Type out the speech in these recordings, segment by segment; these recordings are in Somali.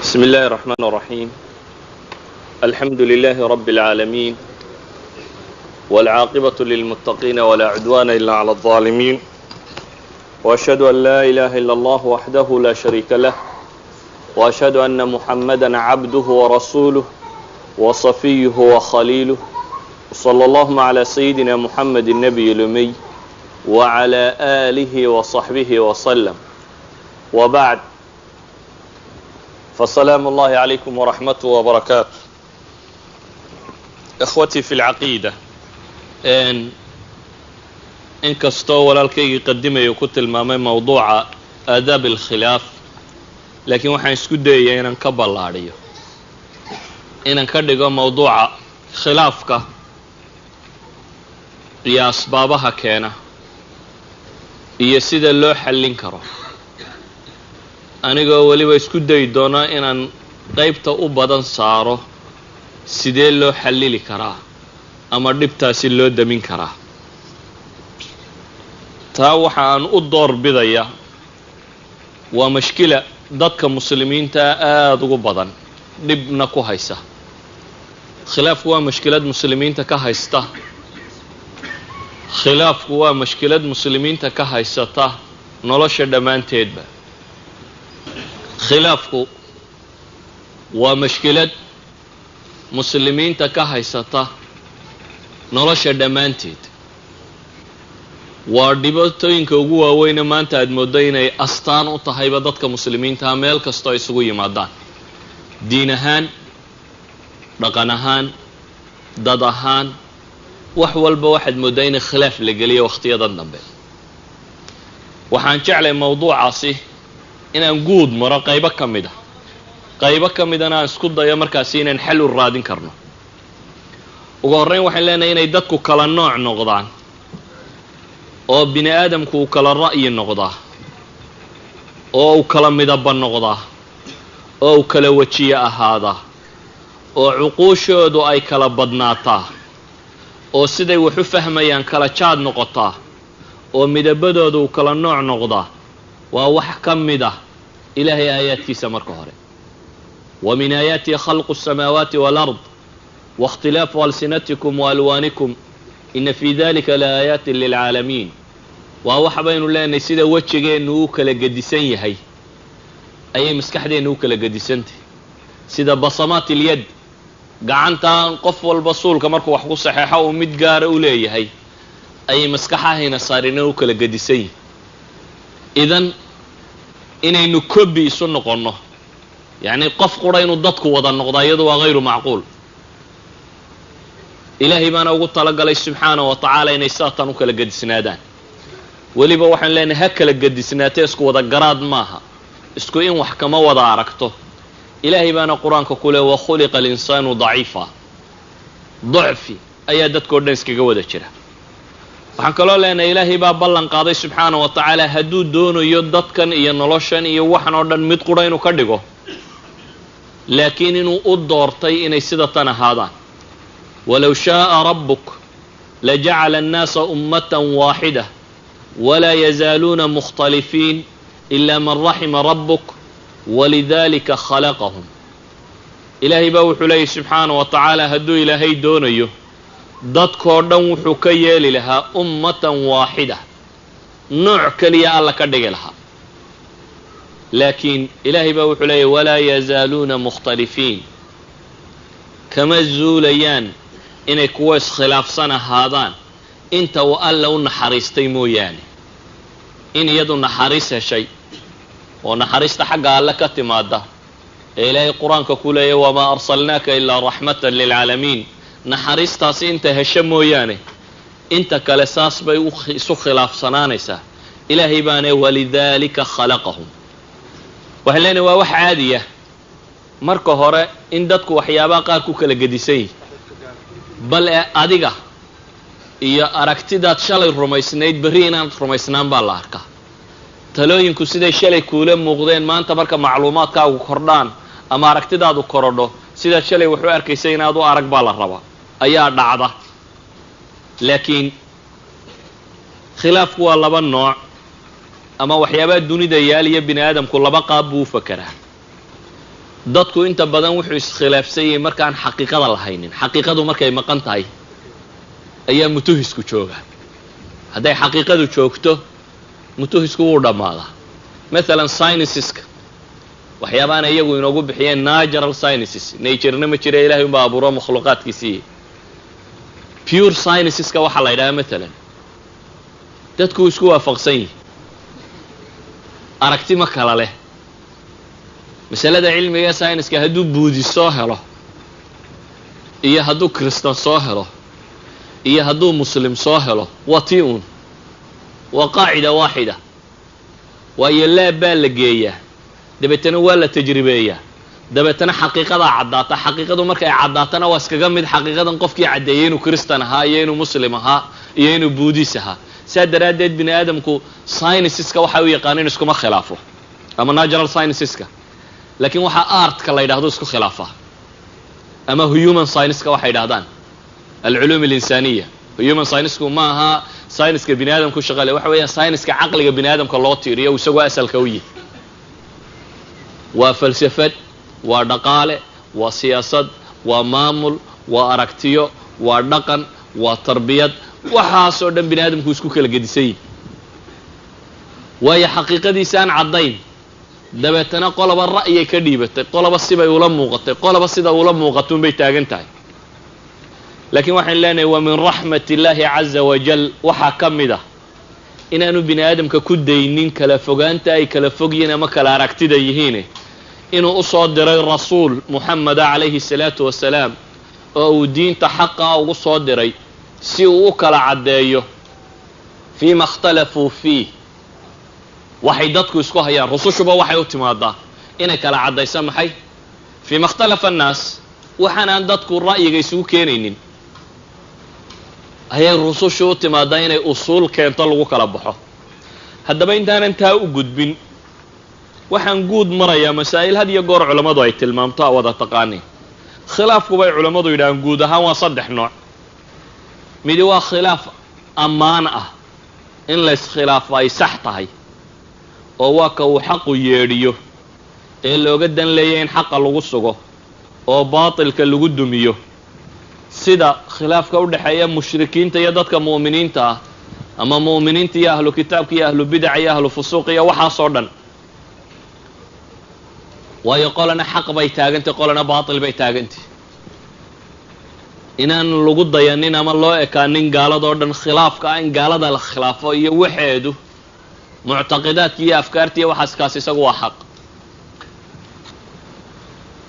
بسم الله الرحمن الرحيم. الحمد لله رب العالمين، والعاقبة للمتقين ولا عدوان إلا على الظالمين، وأشهد أن لا إله إلا الله وحده لا شريك له، وأشهد أن محمدا عبده ورسوله وصفيه وخليله، صلى الله على سيدنا محمد النبي الأمي وعلى آله وصحبه وسلم، وبعد، فسلام الله عليكم ورحمته وبركاته. إخوتي في العقيدة، إن كستو walaalkaygi qadimayo ku tilmaamay mawduuca aadaab alkhilaaf, laakiin waxaan isku dayayaa inaan ka ballaadhiyo, inaan ka dhigo mawduuca khilaafka iyo asbaabaha keena iyo sida loo xallin karo, anigoo weliba isku dayi doona inaan qaybta u badan saaro sidee loo xallili karaa ama dhibtaasi loo damin karaa. taa waxa aan u doorbidaya waa mashkila dadka muslimiinta aad ugu badan dhibna ku haysa. khilaafku waa mashkilad muslimiinta ka haysta, khilaafku waa mashkilad muslimiinta ka haysata nolosha dhammaanteedba. khilaafku waa mashkilad muslimiinta ka haysata nolosha dhammaanteed. waa dhibaatooyinka ugu waaweyne maanta aad mooddo inay astaan u tahayba dadka muslimiinta meel kastoo isugu yimaadaan, diin ahaan, dhaqan ahaan, dad ahaan, wax walba waxaad mooddaa in khilaaf la geliyo wakhtiyadan dambe. waxaan jeclay mawduucaasi inaan guud maro qaybo ka midana aan isku dayo markaasi inaan xal u raadin karno. ugu horreyn waxaan leenahay inay dadku kala nooc noqdaan, oo bini aadamku uu kala ra'yi noqdaa, oo uu kala midaba noqdaa, oo uu kala wejiye ahaadaa, oo cuquushoodu ay kala badnaataa, oo siday wax u fahmayaan kala jaad noqotaa, oo midabadoodu uu kala nooc noqdaa. waa wax ka mid ah ilaahay aayaadkiisa marka hore. wa min aayaatihi khalqu الsamaawaati wاlard waاkhtilaafu alsinatikum waalwaanikum ina fii dalika laaayaati lilcaalamiin. waa wax baynu leenahay sida wejigeennu u kala gedisan yahay ayay maskaxdeennu u kala gedisantahay. sida basamaat ilyad, gacantaan qof walba suulka markuu wax ku saxeexo uu mid gaara u leeyahay, ayay maskaxahayna saarina u kala gedisan yihin. idan inaynu kobi isu noqonno, yacni qof qura inuu dadku wada noqdaa, iyadu waa hayru macquul. ilaahay baana ugu talagalay subxaanahu wa tacaala inay saatan u kala gedisnaadaan. weliba waxaan leenahay ha kala gedisnaatee isku wada garaad maaha, isku in wax kama wada aragto. ilaahay baana qur-aanka ku leh wakhuliqa alinsaanu daciifa, dacfi ayaa dadkao dhan iskaga wada jira. waxaan kaloo leenahay ilaahay baa ballan qaaday subxaanahu wa tacaala hadduu doonayo dadkan iyo noloshan iyo waxan oo dhan mid qura inuu ka dhigo, laakiin inuu u doortay inay sida tan ahaadaan. walow shaaa rabbuk lajacala annaasa ummatan waaxida walaa yazaaluuna mukhtalifiin ilaa man raxima rabbuk walidaalika khalaqahum. ilaahay baa wuxuu leeyahy subxaanahu wa tacaala hadduu ilaahay doonayo dadkoo dhan wuxuu ka yeeli lahaa ummatan waaxida, nooc keliya alla ka dhigi lahaa. laakiin ilaahay baa wuxuu leeyahy walaa yazaaluuna mukhtalifiin, kama zuulayaan inay kuwa iskhilaafsan ahaadaan inta uu alla u naxariistay mooyaane. in iyadu naxariis heshay oo naxariista xagga alle ka timaada ee ilaahay qur-aanka ku leeyahy wamaa arsalnaaka ilaa raxmatan lilcaalamiin, naxariistaasi inta hesho mooyaane inta kale saas bay isu khilaafsanaanaysaa. ilaahay baane walidaalika khalaqahum. waxaan leenahay waa wax caadiya marka hore in dadku waxyaabaha qaar ku kala gedisan yihin, bal ee adiga iyo aragtidaad shalay rumaysnayd berri inaad rumaysnaan baa la arkaa. talooyinku siday shalay kuula muuqdeen maanta marka macluumaadkaagu kordhaan ama aragtidaadu korodho, sidaad shalay wax u arkaysay inaad u arag baa la rabaa, ayaa dhacda. laakiin khilaafku waa laba nooc, ama waxyaabaha dunida yaal iyo bini aadamku laba qaab buu u fakeraa. dadku inta badan wuxuu iskhilaafsan yahay markaan xaqiiqada lahaynin. xaqiiqadu markay maqan tahay ayaa mutuhisku jooga. hadday xaqiiqadu joogto mutuhisku wuu dhammaadaa. maalan scienceska waxyaabaana iyagu inoogu bixiyeen natural sciences, nature-na ma jira, ilahay unbaa abuuro makhluuqaadkiisii. pure scienceska waxaa la yidhaha maalan dadku isku waafaqsan yihi, aragti ma kala leh. masalada cilmiga ee scienceska hadduu buudi soo helo iyo hadduu kristan soo helo iyo hadduu muslim soo helo waa tii uun, waa qaacida waaxida. waayo laab baa la geeyaa, dabeetana waa la tajribeeyaa, dabeetana xaqiiqadaa caddaata. xaqiiqadu markay caddaatana waa iskaga mid xaqiiqadan qofkii caddeeyey inuu kristan ahaa iyo inuu muslim ahaa iyo inuu buudis ahaa. saa daraaddeed bini aadamku scienceska waxay u yaqaaneen iskuma khilaafo, ama natural scienceska, laakiin waxaa artka la yidhahdo isku khilaafa, ama human scienceska waxay yidhahdaan alculuum alinsaniya. human scienceku ma aha scienceska bini aadamku shaqale, waxa weeyaan scienceska caqliga bini aadamka loo tiiriyo isagoo asalka u yihi. waa falsafad, waa dhaqaale, waa siyaasad, waa maamul, waa aragtiyo, waa dhaqan, waa tarbiyad. waxaasoo dhan bini aadamku isku kala gedisan yihi, waayo xaqiiqadiisa aan caddayn. dabeetana qoloba ra'yay ka dhiibatay, qoloba sibay ula muuqatay, qoloba sida ula muuqatuunbay taagan tahay. laakiin waxaan leenahay waa min raxmat illaahi caza wajal waxaa ka mid ah inaanu bini aadamka ku daynin kala fogaanta ay kala fog yihiin ama kala aragtida yihiine inuu u soo diray rasuul muxameda calayhi salaatu wasalaam oo uu diinta xaqaa ugu soo diray si uu u kala caddeeyo fiima ikhtalafuu fiih. waxay dadku isku hayaan, rusushuba waxay u timaadaa inay kala caddaysa maxay fiima ikhtalafa annaas. waxaanaan dadku ra'yiga isugu keenaynin ayay rusushu u timaadaa inay usuul keento lagu kala baxo. haddaba intaanan taa u gudbin waxaan guud marayaa masaa'il had iyo goor culammadu ay tilmaamto a wada taqaaniin. khilaafku bay culammadu yidhahaan guud ahaan waa 3 nooc. midi waa khilaaf ammaan ah, in la iskhilaafo ay sax tahay, oo waa ka uu xaqu yeedhiyo ee looga dan leeya in xaqa lagu sugo oo baatilka lagu dumiyo, sida khilaafka u dhexeeya mushrikiinta iyo dadka mu'miniinta ah, ama mu'miniinta iyo ahlu kitaabka iyo ahlu bidaca iyo ahlu fusuuq iyo waxaasoo dhan. waayo qolana xaq bay taagantay, qolana baatil bay taagantay. inaan lagu dayanin ama loo ekaanin gaaladoo dhan khilaafka ah, in gaalada la khilaafo iyo waxeedu muctaqidaadki iyo afkaarti iyo waxaas kaas isagu waa xaq.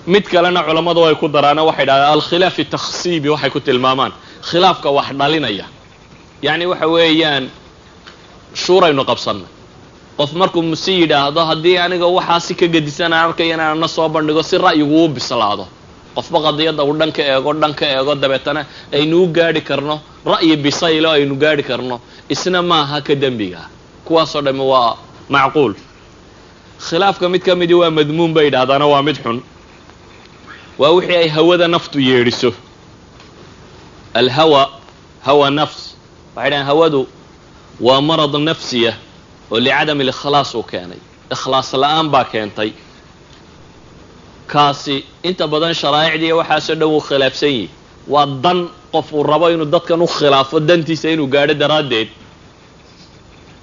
mid kalena culammadu ay ku daraana waxay dhahdaan alkhilaaf takhsiibi, waxay ku tilmaamaan khilaafka wax dhalinaya. yacni waxa weeyaan shuuraynu qabsanay, qof markuu muse yidhaahdo haddii aniga waxaa si ka gedisan aan arkaya inaan na soo bandhigo si ra'yigu u bislaado, qofba qadiyadda uu dhan ka eego dabeetana aynu u gaadhi karno ra'yi bisaylo aynu gaadhi karno, isna maaha ka dembiga. kuwaasoo dhammi waa macquul. khilaafka mid ka midii waa madmuum bay yidhahdaana waa mid xun. waa wixii ay hawada naftu yeedhiso. alhawa hawa nafs, waxay dhahaan hawadu waa marad nafsiya oo licadam alikhlaas uu keenay, ikhlaas la-aan baa keentay. kaasi inta badan sharaa'icdiiya waxaasoo dhan wuu khilaafsan yihi. waa dan qof uu rabo inuu dadkan u khilaafo, dantiisa inuu gaadho daraaddeed.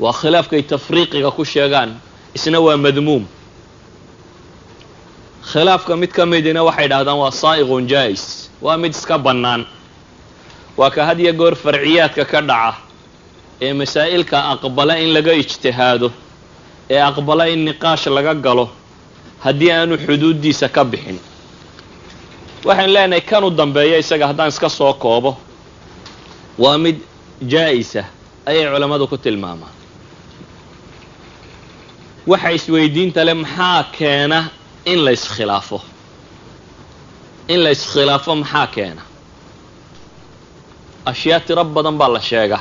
waa khilaafkay tafriiqiga ku sheegaan, isna waa madmuum. khilaafka mid ka midina waxay dhahdaan waa saa'iqun jaa'is, waa mid iska bannaan. waa ka had iyo goor farciyaadka ka dhaca ee masaa'ilka aqbala in laga ijtihaado, ee aqbala in niqaash laga galo haddii aanu xuduuddiisa ka bixin. waxaan leenahay kan u dambeeya isaga haddaan iska soo koobo waa mid jaa'isa ayay culammadu ku tilmaamaan. waxa isweydiinta leh maxaa keena in la iskhilaafo? in la iskhilaafo maxaa keena? ashyaa tiro badan baa la sheegaa,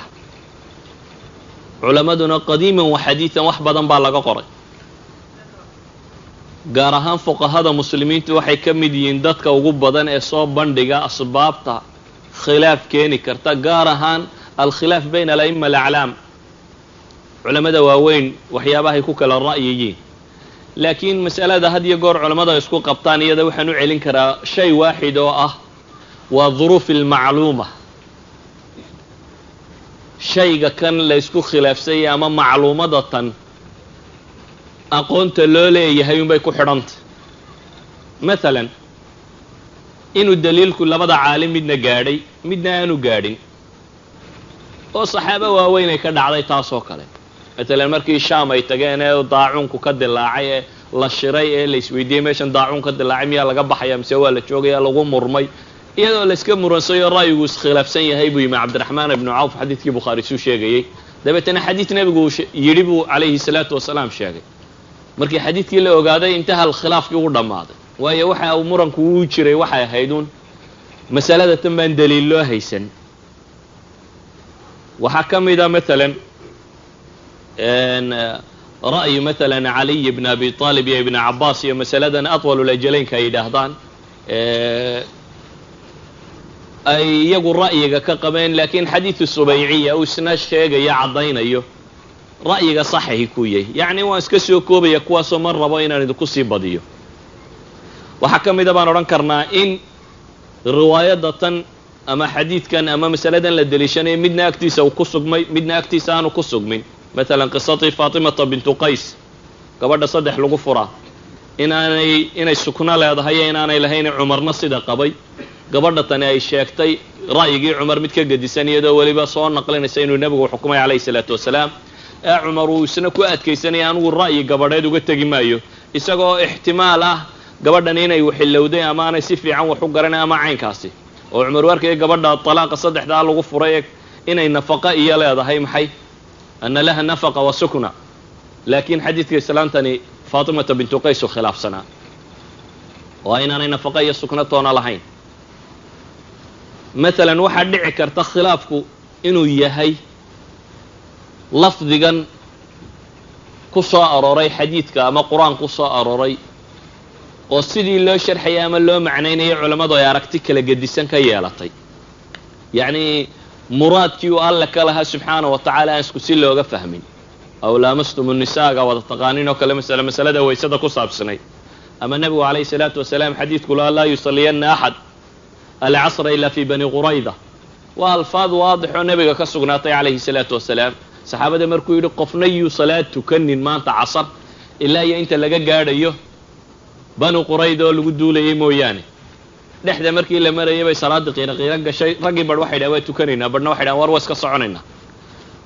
culammaduna qadiiman wa xadiidan wax badan baa laga qoray. gaar ahaan fuqahada muslimiintu waxay ka mid yihiin dadka ugu badan ee soo bandhiga asbaabta khilaaf keeni karta, gaar ahaan alkhilaaf bayna ala'imma alaclaam, culamada waaweyn waxyaabahay ku kala ra'yiyiin laakiin mas'alada had iyo goor culamada isku qabtaan iyada waxaan u celin karaa shay waaxid oo ah waa duruuf almacluuma shayga kan la isku khilaafsay ama macluumada tan aqoonta loo leeyahay unbay ku xidhantay maalan inuu daliilku labada caalim midna gaadhay midna aanu gaadhin oo saxaabo waaweyn ay ka dhacday taasoo kale maalan markii shaam ay tageen ee daacuunku ka dilaacay ee la shiray ee la isweydiiyey meeshan daacuun ka dilaacay miyaa laga baxaya mise waa la joogaya lagu murmay iyadoo la iska muransayo ra'yigu iskhilaafsan yahay buu yimi cabdiraxmaan ibnu cawf xadiidkii bukhaari suu sheegayey dabeetana xadiid nebigu yidhi buu calayhi salaatu wasalaam sheegay markii xadiidkii la ogaaday intaha khilaafkii u dhammaaday waayo waxa uu muranku uu jiray waxay ahayd un masalada tan baan daliil loo haysan waxaa ka mid a maalan ra'yi maalan caliy ibn abi aalib iyo ibn cabaas iyo masaladan atwalulajalaynka ay yidhaahdaan ay iyagu ra'yiga ka qabeen laakiin xadiidu subayciya uu isna sheegaya caddaynayo ra'yiga saxihi ku yahay yacni waan iska soo koobaya kuwaasoo mar rabo inaan idinku sii badiyo waxaa ka mida baan odhan karnaa in riwaayadda tan ama xadiidkan ama masaladan la deliishanayo midna agtiisa uu ku sugmay midna agtiisa aanu ku sugmin maalan qisadii faatimata bintu qays gabadha saddex lagu furaa inay sukno leedahay iyo inaanay lahayn cumarna sida qabay gabadha tani ay sheegtay ra'yigii cumar mid ka gedisan iyadoo weliba soo naqlinaysa inuu nebigu xukumay calayhi salaatu wasalaam ee cumar uu isna ku adkaysanaya anigu ra'yi gabadheed uga tegi maayo isagoo ixtimaal ah gabadhan inay waxilowday ama aanay si fiican wax u garanay ama caynkaasi oo cumar warkaya gabadha talaaqa saddexdaa lagu furay inay nafaqa iyo leedahay maxay ana laha nafaqa wa sukna laakiin xadiidka islaantani faatimata bintu qays u khilaafsanaa waa inaanay nafaqa iyo sukna toona lahayn maalan waxaa dhici karta khilaafku inuu yahay lafdigan ku soo arooray xadiidka ama qur-aan ku soo arooray oo sidii loo sharxayay ama loo macnaynayay culammadu ay aragti kala gedisan ka yeelatay yacni muraadkii uu alle ka lahaa subxaana wa tacaala aan isku si looga fahmin aw laamastum nisaaga wada taqaanin oo kale masalada waysada ku saabsanay ama nebigu calayhi salaatu wasalaam xadiidku laa yusalliyanna axad alcasra ilaa fi bani qurayda waa alfaad waadix oo nebiga ka sugnaatay calayhi salaatu wasalaam saxaabada markuu yidhi qofna yuu salaad tukanin maanta casar ilaa iyo inta laga gaadhayo bani qurayda oo lagu duulayay mooyaane dhexda markii la marayay bay salaada qiiro gashay raggii badh waxay dhahan waa tukanaynaa badhna waxay dhahan war waa iska soconaynaa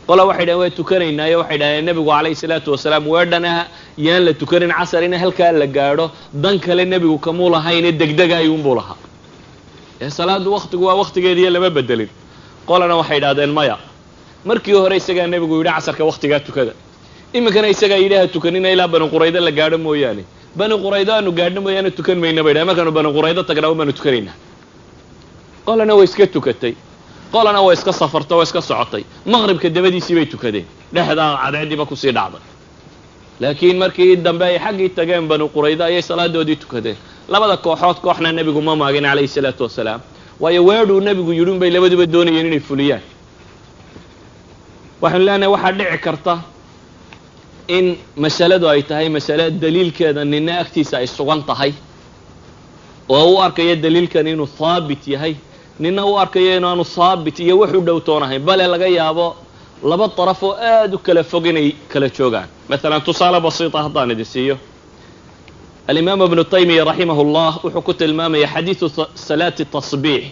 qola waxay dhahan waa tukanaynaa iyo waxay dhaheen nebigu calayhi salaatu wasalaam weedhanaha yaan la tukanin casar in halkaa la gaadho dan kale nebigu kamuu lahayne degdegayuunbuu lahaa ee salaadu waktigu waa waktigeediiyo lama bedelin qolana waxay idhahdeen maya markii hore isagaa nebigu yidhi casarka waktigaa tukada iminkana isagaa yidhaha tukanina ilaa bani quraydo la gaadho mooyaane bani quraydo aanu gaadhno mooyaane tukan mayna bay dhahen markaanu bani quraydo tagnaa baanu tukanaynaa qolana way iska tukatay qolana way iska safartay way iska socotay maqribka dabadiisii bay tukadeen dhexdaa cadceediiba kusii dhacday laakiin markii dambe ay xaggii tageen bani quraydo ayay salaadoodii tukadeen labada kooxood kooxna nebigu ma maagin calayhi salaatu wasalaam waayo weedhuu nebigu yidhi unbay labaduba doonayeen inay fuliyaan waxaanu leenahay waxaa dhici karta in masaladu ay tahay masale daliilkeeda nina agtiisa ay sugan tahay oo u arkayo daliilkan inuu haabit yahay nina u arkayo inaanu haabit iyo wax u dhowtoonahayn bale laga yaabo laba daraf oo aad u kala fog inay kala joogaan maalan tusaale basiita haddaan idin siiyo alimaam ibnu taymiya raximah ullah wuxuu ku tilmaamaya xadiidu salaati tasbiix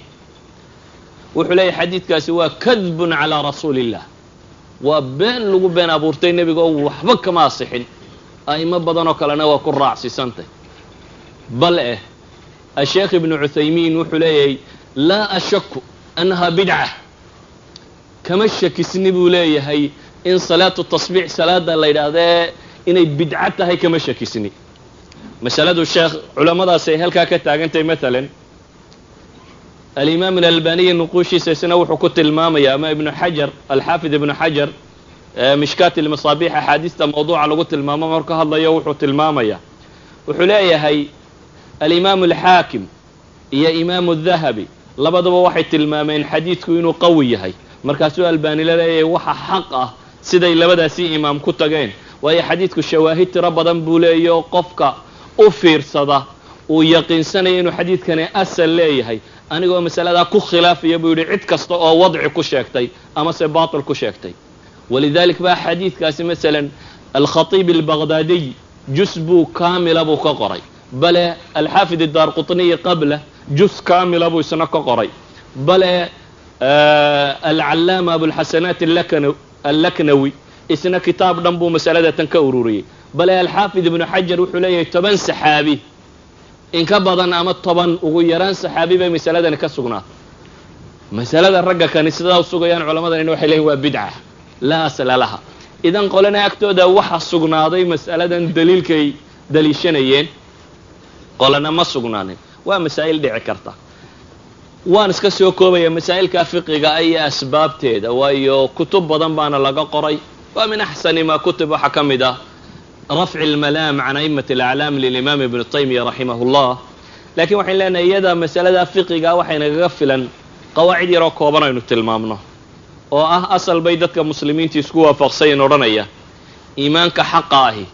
wuxuu leeyahy xadiidkaasi waa kadbun calaa rasuuli illah waa been lagu been abuurtay nebiga oo waxba kama asixin a'imo badan oo kalena waa ku raacsiisantay bal asheekh ibnu cuthaymiin wuxuu leeyahay laa ashaku annaha bidca kama shakisni buu leeyahay in salaatu tasbiix salaada la yidhaahdee inay bidco tahay kama shakisni masaladu sheekh culamadaas ay halkaa ka taagantahay maalan alimaam alalbaniyi nuquushiisa isna wuxuu ku tilmaamaya ama ibnu xajar alxaafid ibnu xajar mishkaat ilmasaabiix axaadiista mawduuca lagu tilmaamo marka hadlayo wuxuu tilmaamaya wuxuu leeyahay alimaamu alxaakim iyo imaamu dahabi labadaba waxay tilmaameen xadiidku inuu qawi yahay markaasuu albani la leeyahay waxa xaq ah siday labadaasi imaam ku tageen waayo xadiidku shawaahid tiro badan buu leeyaho qofka u fiirsada uu yaqiinsanaya inuu xadiidkani asal leeyahay anigoo masaladaa ku khilaafaya buu yidhi cid kasta oo wadci ku sheegtay amase baatil ku sheegtay walidalik baa xadiidkaasi masalan alkhatiib albaghdadiy jus buu kaamila buu ka qoray bale alxaafid addaarqutniyi qabla jus kaamila buu isna ka qoray bale alcallaama abulxasanaat allaknawi isna kitaab dhan buu masalada tan ka ururiyey bale alxaafid ibnu xajar wuxuu leeyahay 10 saxaabi in ka badan ama 10 ugu yaraan saxaabi bay masaladani ka sugnaatay masalada ragga kaniisada u sugayaan culimadan waxay leeyihiin waa bidca laa asla laha idan qolana agtooda waxa sugnaaday masaladan daliilkay daliishanayeen qolana ma sugnaanin waa masaa'il dhici karta waan iska soo koobaya masaa'ilka fiqiga ay asbaabteeda waayo kutub badan baana laga qoray waa min axsani ma kutub waxa kamida rafc almalam an a'immat al'alam lil-imam ibn taymiyyah rahimahullah laakiin waxaan leenahay iyada masalada fiqiga waxay naga filan qawaacid yar oo kooban aynu tilmaamno oo ah asal bay dadka muslimiinta isku waafaqsan oranaya iimaanka xaqa ahi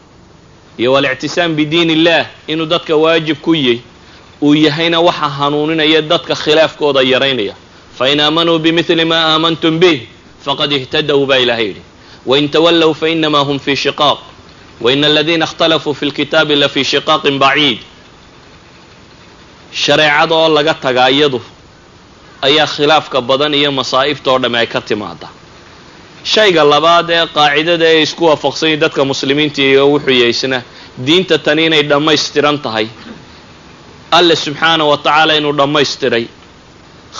iyo wal-i'tisaam bi diin illah inuu dadka waajib ku yahay uu yahayna waxa hanuuninaya dadka khilaafkooda yareynaya fa in aamanu bimithli ma aamantum bih faqad ihtadaw ba ilaahi wa in tawallaw fa inma hum fi shiqaq wa in alladhina ikhtalafu fi alkitabi la fi shiqaqin ba'id shariicada oo laga tagaayadu ayaa khilaafka badan iyo masaa'ibta oo dhamay ka timaada shayga labaad ee qaacidada ay isku waafaqsan dadka muslimiinta iyo wuxuu yeesna diinta tan inay dhammaystiran tahay alla subhanahu wa ta'ala inuu dhammaystiray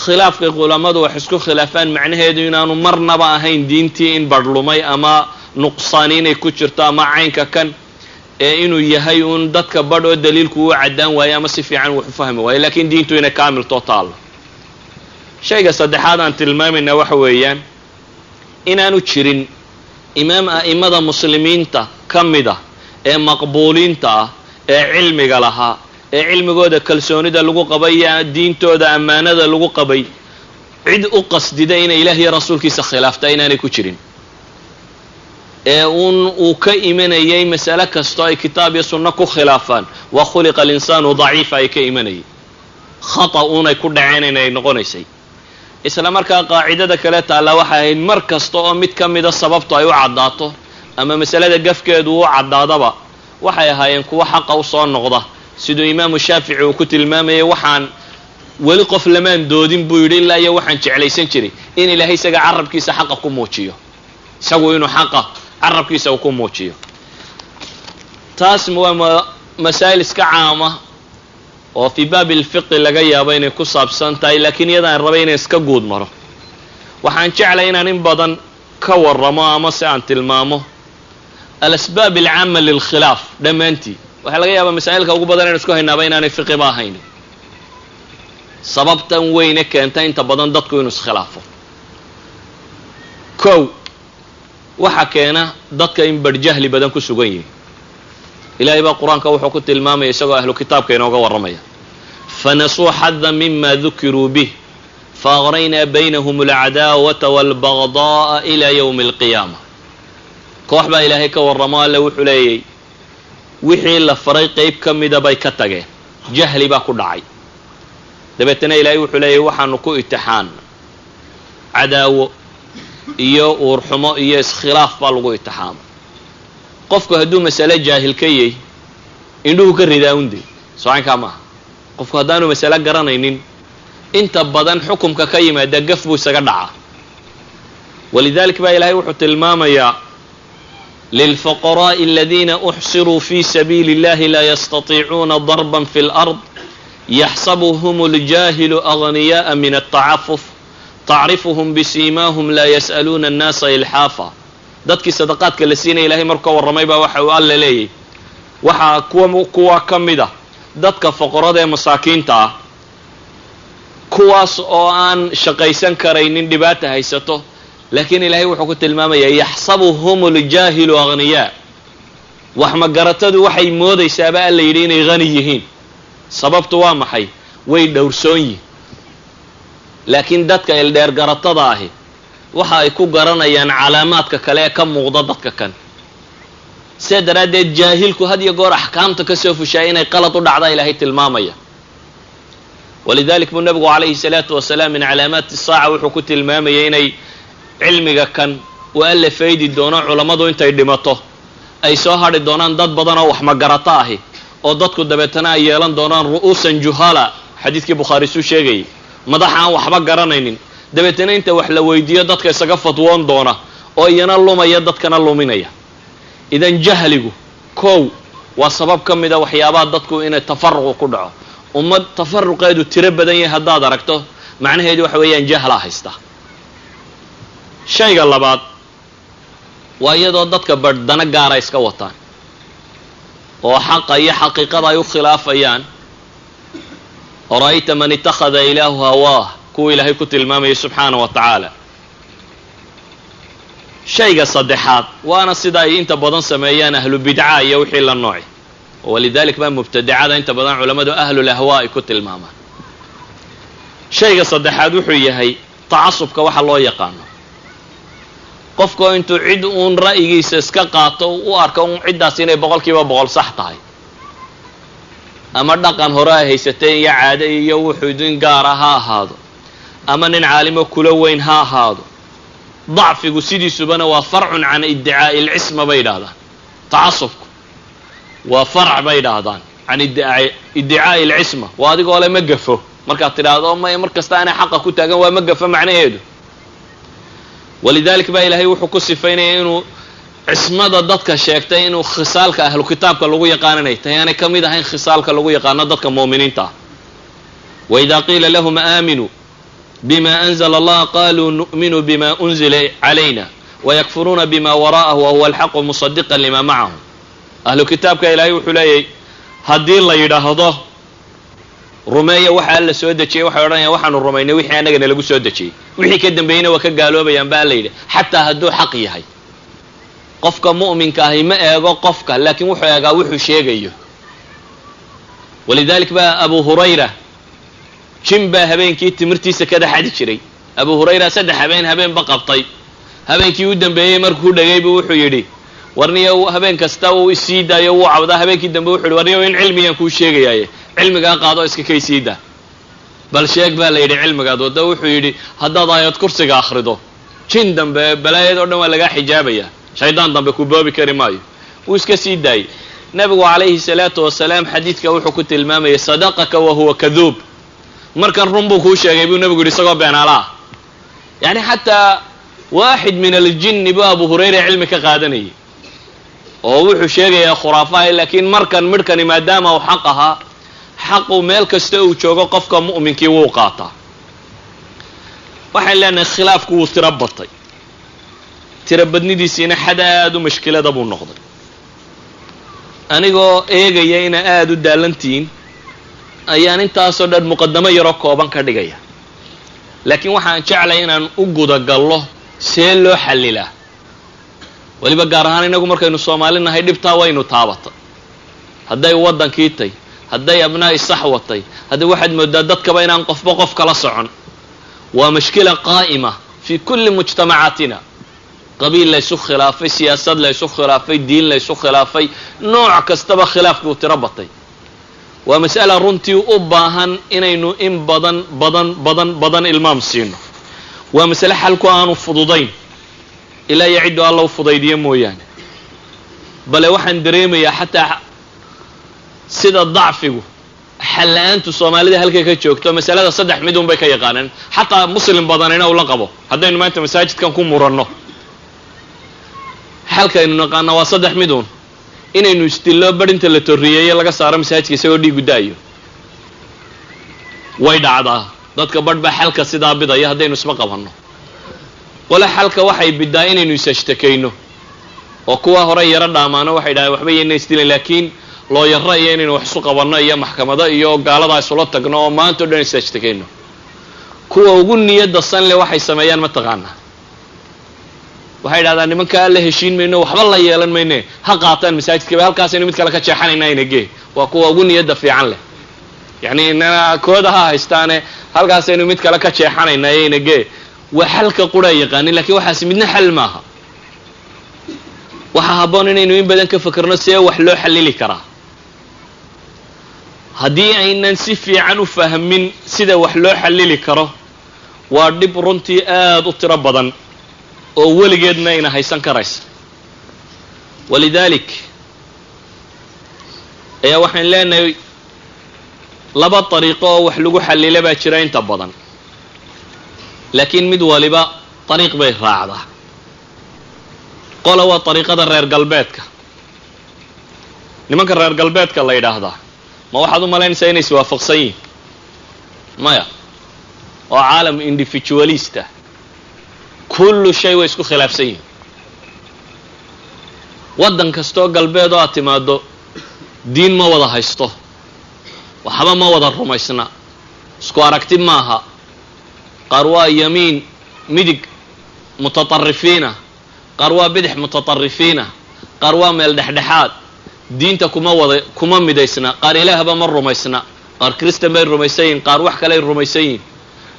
khilaafka culimadu wax isku khilaafaan macnaheedu inaanu marnaba ahayn diintii in badlumay ama nuqsaan inay ku jirto ama caynka kan ee inuu yahay un dadka badho daliilku uu cadaan waayo ama si fiican wax u fahmi waayo laakiin diintu inay kaamil totaal shayga saddexaad aan tilmaamayna waxa weeyaan inaanu jirin imaam a'imada muslimiinta kamida ee maqbuuliinta ah ee cilmiga lahaa ee cilmigooda kalsoonida lagu qabay diintooda amaanada lagu qabay cid u qasdida in ilaahay iyo rasuulkiisa khilaafta inaanay ku jirin ee uu ka imanayay mas'ala kasto ay kitaab iyo sunna ku khilaafaan wa khuliqa al-insanu daciifa ay ka imanayay khata'una ku dhaceen inay noqonaysay isla markaa qaacidada kale taala waxa ay mar kasto oo mid kamida sababtu ay u cadaato ama masalada gafkeedu uu cadaadaba waxay ahaayeen kuwa xaq u soo noqda sidoo imaam shaafici uu ku tilmaamayay waxaan wali qof lamaan doodin buu yiri ilaa iyo waxaan jeclaysan jiray in ilaahay isaga carabkiisa xaq ku muujiyo isagu inuu xaq carabkiisa ku muujiyo taas waa masaa'il iska caama oo fi baab al-fiqh laga yaabo inay ku saabsan tahay laakiin iyadaan rabay inay iska guud maro waxaan jeclay inaan in badan ka warramo ama si aan tilmaamo al-asbaab al-'amma lil-khilaf dhamaantii waxa laga yaabaa masaa'ilka ugu badan inaan isku haynaaba inaanay fiqh ba ahayn sababtan weyne keenta inta badan dadku inuu iskhilaafo kow waxa keena dadka in barjahli badan ku sugan yihiin ilaahay baa quraanka wuxuu ku tilmaamay isagoo ahlu kitaabka inooga waramaya fanasuu hadda mimma dhukiru bih faghrayna baynahum al-'adawata wal-baghdaa'a ila yawm al-qiyamah koox baa ilaahay ka waramo alle wuxuu leeyay wixii la faray qayb kamida bay ka tageen jahli baa ku dhacay dabeetana ilaahay wuxuu leeyay waxaanu ku itixaan cadaawo iyo uurxumo iyo iskhilaaf baa lagu itixaam qofku hadduu mas'ala jaahil ka yahay indhuhu ka ridaawndi soocanka ma qofku haddaanu mas'ala garanaynin inta badan xukumka ka yimaada gaf buu isaga dhaca walidaalika baa ilaahay wuxuu tilmaamayaa للفقراء الذين أحصروا في سبيل الله لا يستطيعون ضربا في الأرض يحسبهم الجاهل أغنياء من التعفف تعرفهم بسيماهم لا يسألون الناس إلحافا dadkii sadaqaadka la siinay ilaahay markuu waramay baa waxa uu alla leeyay waxa kuwa kamida dadka faqarada ee masaakiinta ah kuwaas oo aan shaqaysan karaynin dhibaato haysato laakiin ilaahay wuxuu ku tilmaamayaa yaxsabuhumul jaahilu aghniya wax ma garatadu waxay moodaysaa baa alla yiri inay qani yihiin sababtu waa maxay way dhowrsoon yihiin laakiin dadka il dheer garatada ahi waxa ay ku garanayaan calaamaadka kale ee ka muuqda dadka kan سيدراديد جاهلكو هذه يقول أحكامته كسوف شاينا قلط ودعضا إلهي تلمامية. ولذلك النبي عليه الصلاة والسلام من علامات الساعة وحكوت المامية إني علمك كان وقال فايدي الدونان علماء انت يدمته أي سوهر الدونان ضد بدنا وحمقرطاه oo dadku dabeetana ay yeelan doonaan ru'uusan juhala xadiiskii Bukhari soo sheegay madaxaan waxba garanaynin dabeetana inta wax la weydiiyo dadka isaga fatwoon doona oo iyana lumaya dadkana luminaya idan jahligu koow waa sabab kamida waxyaabaha dadku inay tafarruq ku dhaco ummad tafarruqeedu tiro badan yahay hadaad aragto macnaheedu waxa weeyaan jahla haysta shayga labaad waa iyadoo dadka badana gaar ay iska wataan oo xaq iyo xaqiiqada ay u khilaafayaan oraayta man ittakhadha ilaahu hawaa ku ilaahay ku tilmaamay subhanahu wa ta'ala shayga saddexaad waana sida ay inta badan sameeyaan ahlu bid'a iyo wixii la nooc walidalik ba mubtadicada inta badan culimadu ahlu lahwaa ay ku tilmaamaan shayga saddexaad wuxuu yahay taasubka waxa loo yaqaan qofku intuu cid uun ra'yigiisa iska qaato u arko cidaas inay 100% sax tahay ama dhaqan hore ay haysatay iyo caado iyo wuxuu din gaar ah ahaado ama nin caalimo kula weyn ha ahaado ضعفigu sidiisubana waa farcun can iddiaa al-isma baydada taasubku waa farc baydadaan can iddiaa al-isma waa adigoo la magafo marka tiraado ma markasta ana xaq ku taagan waa magafo macnaheedu ولذلك بقى إلهي وحكو صفيني إنه عصمة ضدك شاكتين إنه خصالك أهل كتابك اللغو يقانني تياني كميدة هين خصالك اللغو يقانن ضدك مؤمنين تا وإذا قيل لهم آمنوا بما أنزل الله قالوا نؤمن بما أنزل علينا ويكفرون بما وراءه وهو الحق مصدقا لما معهم أهل كتابك إلهي وحلي هدي الله يدهضه رمية وحا ألا سودة وحا يرانيا وحا الرمينة وحي أنا قلنا لقو سودة وحي كدن بينا وكا قالوا بيان بالليلة حتى هدو حقي هاي قفك مؤمن كاهي ما ايغو قفك لكن وحو ايغا وحو شيغيو ولذلك بقى أبو هريرة شنبا هبين كي تمرتيسا كده حدي شري أبو هريرة سد هبين بقبطي هبين كي ودن بيه مركو دقايب وحو يدي ورنيا هبين كستاو السيدة يو عبدا هبين كي دن بوحو ورنيا وين علمي ينكو شيغي علمiga qaado iska kaysiida bal sheeg baa la yiri cilmiga dooda wuxuu yiri hadaad ayad kursiga akhrido jin dambe balaayad oo dhan waa laga xijaabaya shaydaan dambe ku boobi kari maayo uu iska siiday nabigu kaleeyhi salaatu wasalaam xadiidka wuxuu ku tilmaamay sadaqaka wa huwa kadhub markan runbu ku sheegay buu nabigu yiri isagoo beenala yani hatta واحد من الجن ابو هريره علمي ka qaadanay oo wuxuu sheegay khuraafaha laakiin markan maadaama uu xaqaha حق ومال كستو جوجو قفك مؤمن كي وقاطع waxay leenahay khilaafku wuu tirabadni diisina xadaad u mushkilad abu noqday anigoo eegaya in aad u daalantiin ayaan intaas oo dhan muqaddamo yaro kooban ka dhigaya laakiin waxaan jeclay inaan u guda gallo see loo xalilaa waliba gaar ahaan inagu markaynu Soomaalinahay dhibtaa waynu taabata haday wadankii tay هداي أبناء الصحوتي هذا واحد مدادات كبينان قف كلا صعن ومشكلة قائمة في كل مجتمعاتنا قبيل ليسو خلافي سياسات ليسو خلافي دين ليسو خلافي نوع كستبا خلاف وتربطي ومسألة رنتي وأباهن إنينو إن بدن المام سينو ومسألة حلقو آنو فضودين إلا يعدو الله فضيدين مويان بل وحن دريمي حتى sida ضعفigu xalaantu Soomaalida halkay ka joogto mas'alada saddex midun bay ka yaqaanaan hatta muslim badanina uu la qabo hadaynu maanta masaajidkan ku muranno halkaynu naqaana waa saddex midun inaynu istillo barinta la torriyeeyay laga saaro masaajidka isagoo dhiig u daayo way dhacdaa dadka badba halka sida bidaya hadaynu isma qabanno wala halka waxay bidaa inaynu isashtakayno oo kuwa hore yara dhaamaano waxay dhahay waxba yeena istilay laakiin loo yarray inaynu wax soo qabanno iyo maxkamada iyo gaalada ay soo tagno oo maanta dhan isashtakayno kuwa ugu niyada san le waxay sameeyaan ma taqaana waxay dhaadaan nimanka la heshiin meeyno waxba la yeelan meeyne ha qaataan masaajidka halkaas inuu mid kale ka jeexanayna inagee waa kuwa ugu niyada fiican leh yani inana kooda ha haystaane halkaas inuu mid kale ka jeexanayna inagee waa halka qura yaqaan laakiin waxaas midna xal maaha waxa habboon inaynu in badan ka fakarno see wax loo xallili karaa. haddii aynan si fiican u fahmin sida wax loo xallili karo waa dhib runtii aad u tiro badan oo weligeedna ina haysan karaysa. walidalik ayaa waxaan leenahay laba dariiqo oo wax lagu xallila baa jira inta badan, laakiin mid waliba dariiq bay raacdaa. qola waa dariiqada reer galbeedka. nimanka reer galbeedka la yidhaahdaa ma waxaad u malaynaysaa inay iswaafaqsan yihiin? maya, oo caalam individualista, kullu shay way isku khilaafsan yihiin. waddan kastoo galbeed oo aad timaado diin ma wada haysto, waxba ma wada rumaysna, isku aragti maaha. qaar waa yamiin midig mutaطarifiina, qaar waa bidix mutaطarifiina, qaar waa meel dhexdhexaad. diinta kuma midaysna, qaar ilaahba ma rumaysna, qaar kristan bay rumaysan yihin, qaar wax kaley rumaysan yihin.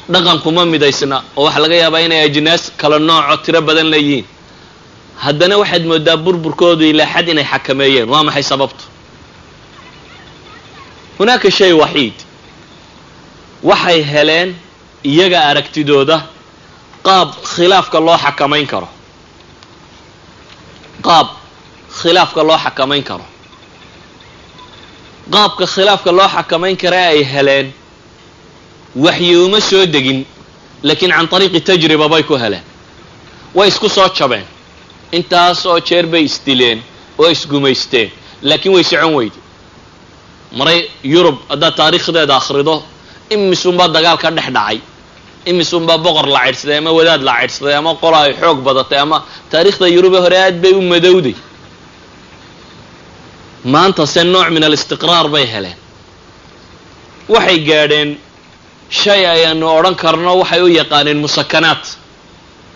dhaqan kuma midaysna oo waxa laga yaabaa inay ajnaas kala nooco tiro badan leeyihiin. haddana waxaad moodaa burburkoodu ilaa xad inay xakameeyeen. waa maxay sababtu? hunaaka shay waxiid, waxay heleen iyaga aragtidooda qaab khilaafka loo xakamayn karo. qaab khilaafka loo xakamayn karo. qaabka khilaafka loo xakamayn kara ay heleen waxyi uma soo degin, laakiin can ariiqi tajriba bay ku heleen. way isku soo jabeen, intaas oo jeer bay isdileen oo isgumaysteen, laakiin way socon weyde. maray yurub haddaad taariikhdeeda akhrido imisunbaa dagaal ka dhex dhacay, imisunbaa boqor la caydhsaday ama wadaad la caydhsaday ama qola ay xoog badatay, ama taariikhda yurube hore aad bay u madowday. maanta se nooc min alistiqraar bay heleen. waxay gaadheen shay ayaanu odhan karno waxay u yaqaaneen musakanaat.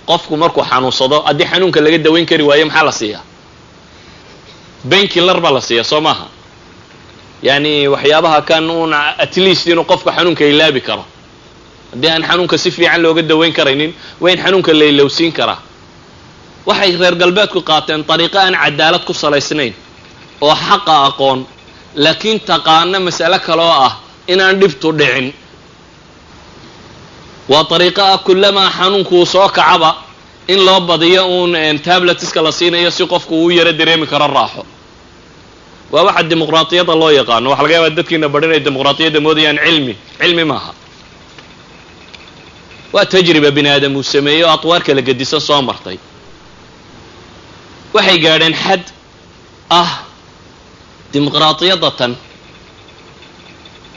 qofku markuu xanuunsado haddii xanuunka laga dawayn kari waayo maxaa la siiyaa? bainkiller baa la siiyaa, soo maaha? yani waxyaabaha kan uun at least inuu qofka xanuunka ilaabi karo. haddii aan xanuunka si fiican looga dawayn karaynin waa in xanuunka la ilowsiin karaa. waxay reer galbeedku qaateen dariiqo aan cadaalad ku salaysnayn oo xaqa aqoon, laakiin taqaana mas'alo kale oo ah inaan dhibtu dhicin. waa dariiqo ah kullamaa xanuunkuu soo kacaba in loo badiyo uun tabletiska la siinayo si qofku uu yaro dareemi karo raaxo. waa waxa dimuqraatiyadda loo yaqaano. waxa laga yaabaa dadkiina badhan ay dimuqraatiyadda moodayaan cilmi maaha. waa tajriba bini aadam uu sameeyey oo atwaar kala gedisan soo martay. waxay gaadheen xad ah dimuqraatiyadda tan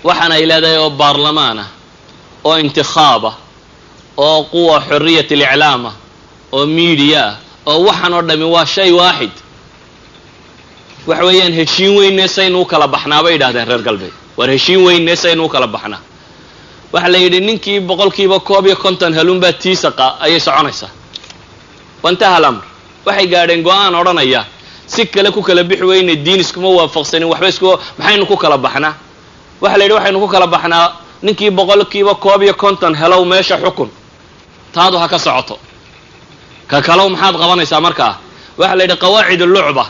waxaan ay leedahay oo baarlamaan ah oo intikhaaba oo quwa xorriyat aliclaama oo miidiya ah oo waxaan oo dhami waa shay waaxid. waxa weeyaan heshiin weyne saynu u kala baxnaa bay yidhahdeen reer galbeed. waar heshiin weyne saynu u kala baxnaa. waxa la yidhi ninkii 50% halunbaa tiisaqa ayay soconaysaa. wantaha alamr. waxay gaadheen go-aan odhanaya si kale ku kala bixi weyne, diin iskuma waafaqsanin, waxba maxaynu ku kala baxnaa? waxa la yidhi waxaynu ku kala baxnaa ninkii 50% helow meesha xukun, taadu ha ka socoto. ka kalow maxaad qabanaysaa markaa? waxa la yidhi qawaacid lucba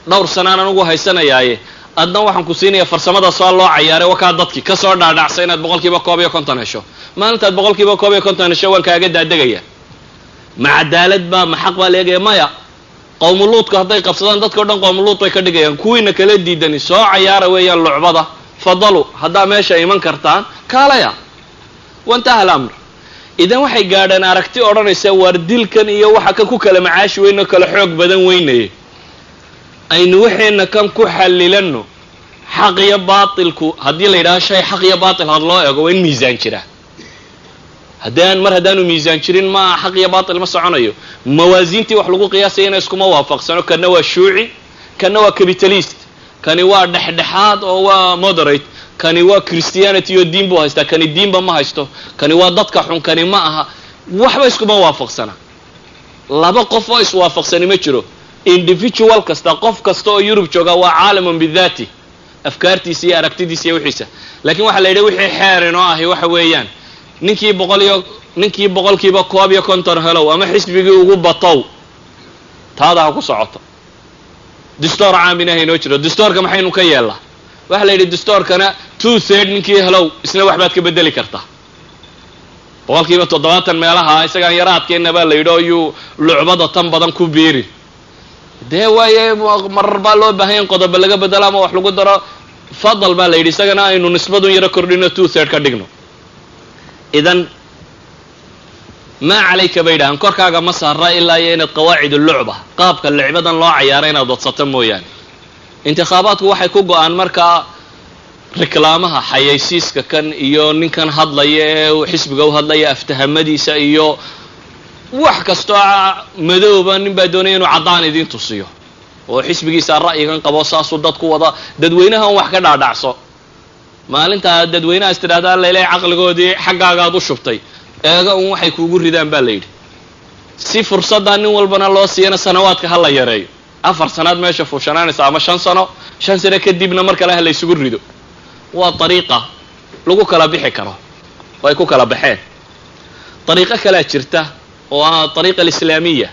dhowr sanaan anugu haysanayaaye adna waxaan ku siinayaa farsamada soo loo cayaaray wakaa dadkii ka soo dhaadhacsa inaad 50% hesho. maalintaad 50% hesho waan kaaga daadegaya. ma cadaalad baa ma xaq baa la eegaya? maya. qowmuluudka hadday qabsadaan dadka o dhan qowmuluud bay ka dhigayaan. kuwiina kala diidani soo cayaara weeyaan lucbada. fadalu haddaa meesha iman kartaan kaalaya. wantaha alamr. idan waxay gaadheen aragti odhanaysa waar dilkan iyo waxa kan ku kala macaashi weyno kala xoog badan weynaye aynu waxayna kan ku xallilano. xaq iyo baatilku haddii la yidhaho shay xaq iyo baatil had loo eego waa in miisaan jira. haddaanu miisaan jirin ma xaq iyo baatil ma soconayo. mawaasiintii wax lagu qiyaasayana iskuma waafaqsano. kana waa shuuci, kana waa capitalist, kani waa dhexdhexaad oo waa moderate, kani waa christianity oo diin buu haystaa, kani diinba ma haysto, kani waa dadka xun, kani ma aha. waxba iskuma waafaqsana. laba qof oo iswaafaqsani ma jiro. individual kasta, qof kasta oo Yurub jooga waa caalamun bidaati, afkaartiisa iyo aragtidiisa iyo wixiisa. laakiin waxa la yidhi wixii xeer inoo ahi waxa weeyaan ninkii 100% helow ama xisbigii ugu batow taada ha ku socoto. dastuur caamina haynoo jiro. dastuurka maxaynu ka yeelnaa? waxa la yidhi dastuurkana 2/3 ninkii helow isna waxbaad ka bedeli kartaa. 70% meelaha isagaan yaraadkeenna baa la yidhi oo yuu lucbada tan badan ku biirin. dee waaye marar baa loo baahan in qodobo laga bedelo ama wax lagu daro, fadal baa la yidhi isagana aynu nisbadun yaro kordhino 2/3 ka dhigno. idan maa calayka bay dhahaan, korkaaga ma saara ilaa iyo inaad qawaacid lucba, qaabka licbadan loo cayaaro inaad wadsato mooyaane. intikhaabaadku waxay ku go-aan markaa reklaamaha, xayaysiiska kan iyo ninkan hadlaya ee xisbiga u hadlaya aftahamadiisa iyo wax kastoo madooba nin baa doonaya inuu caddaan idiin tusiyo oo xisbigiisa ra'yigan qabo, saasuu dadku wada. dadweynaha un wax ka dhaadhacso. maalintaa dadweynaha is tidhahdaa layleehay caqligoodii xaggaagaad u shubtay, eega un waxay kuugu ridaan baa la yidhi. si fursaddaa nin walbana loo siiyana sanawaadka ha la yareeyo. 4 sanaad meesha fuushanaanaysa ama 5 sano, 5 sano kadibna mar kale ha la isugu rido. waa dariiqa lagu kala bixi karo oo ay ku kala baxeen. dariiqo kalea jirta oo ah dariiqa alislaamiya.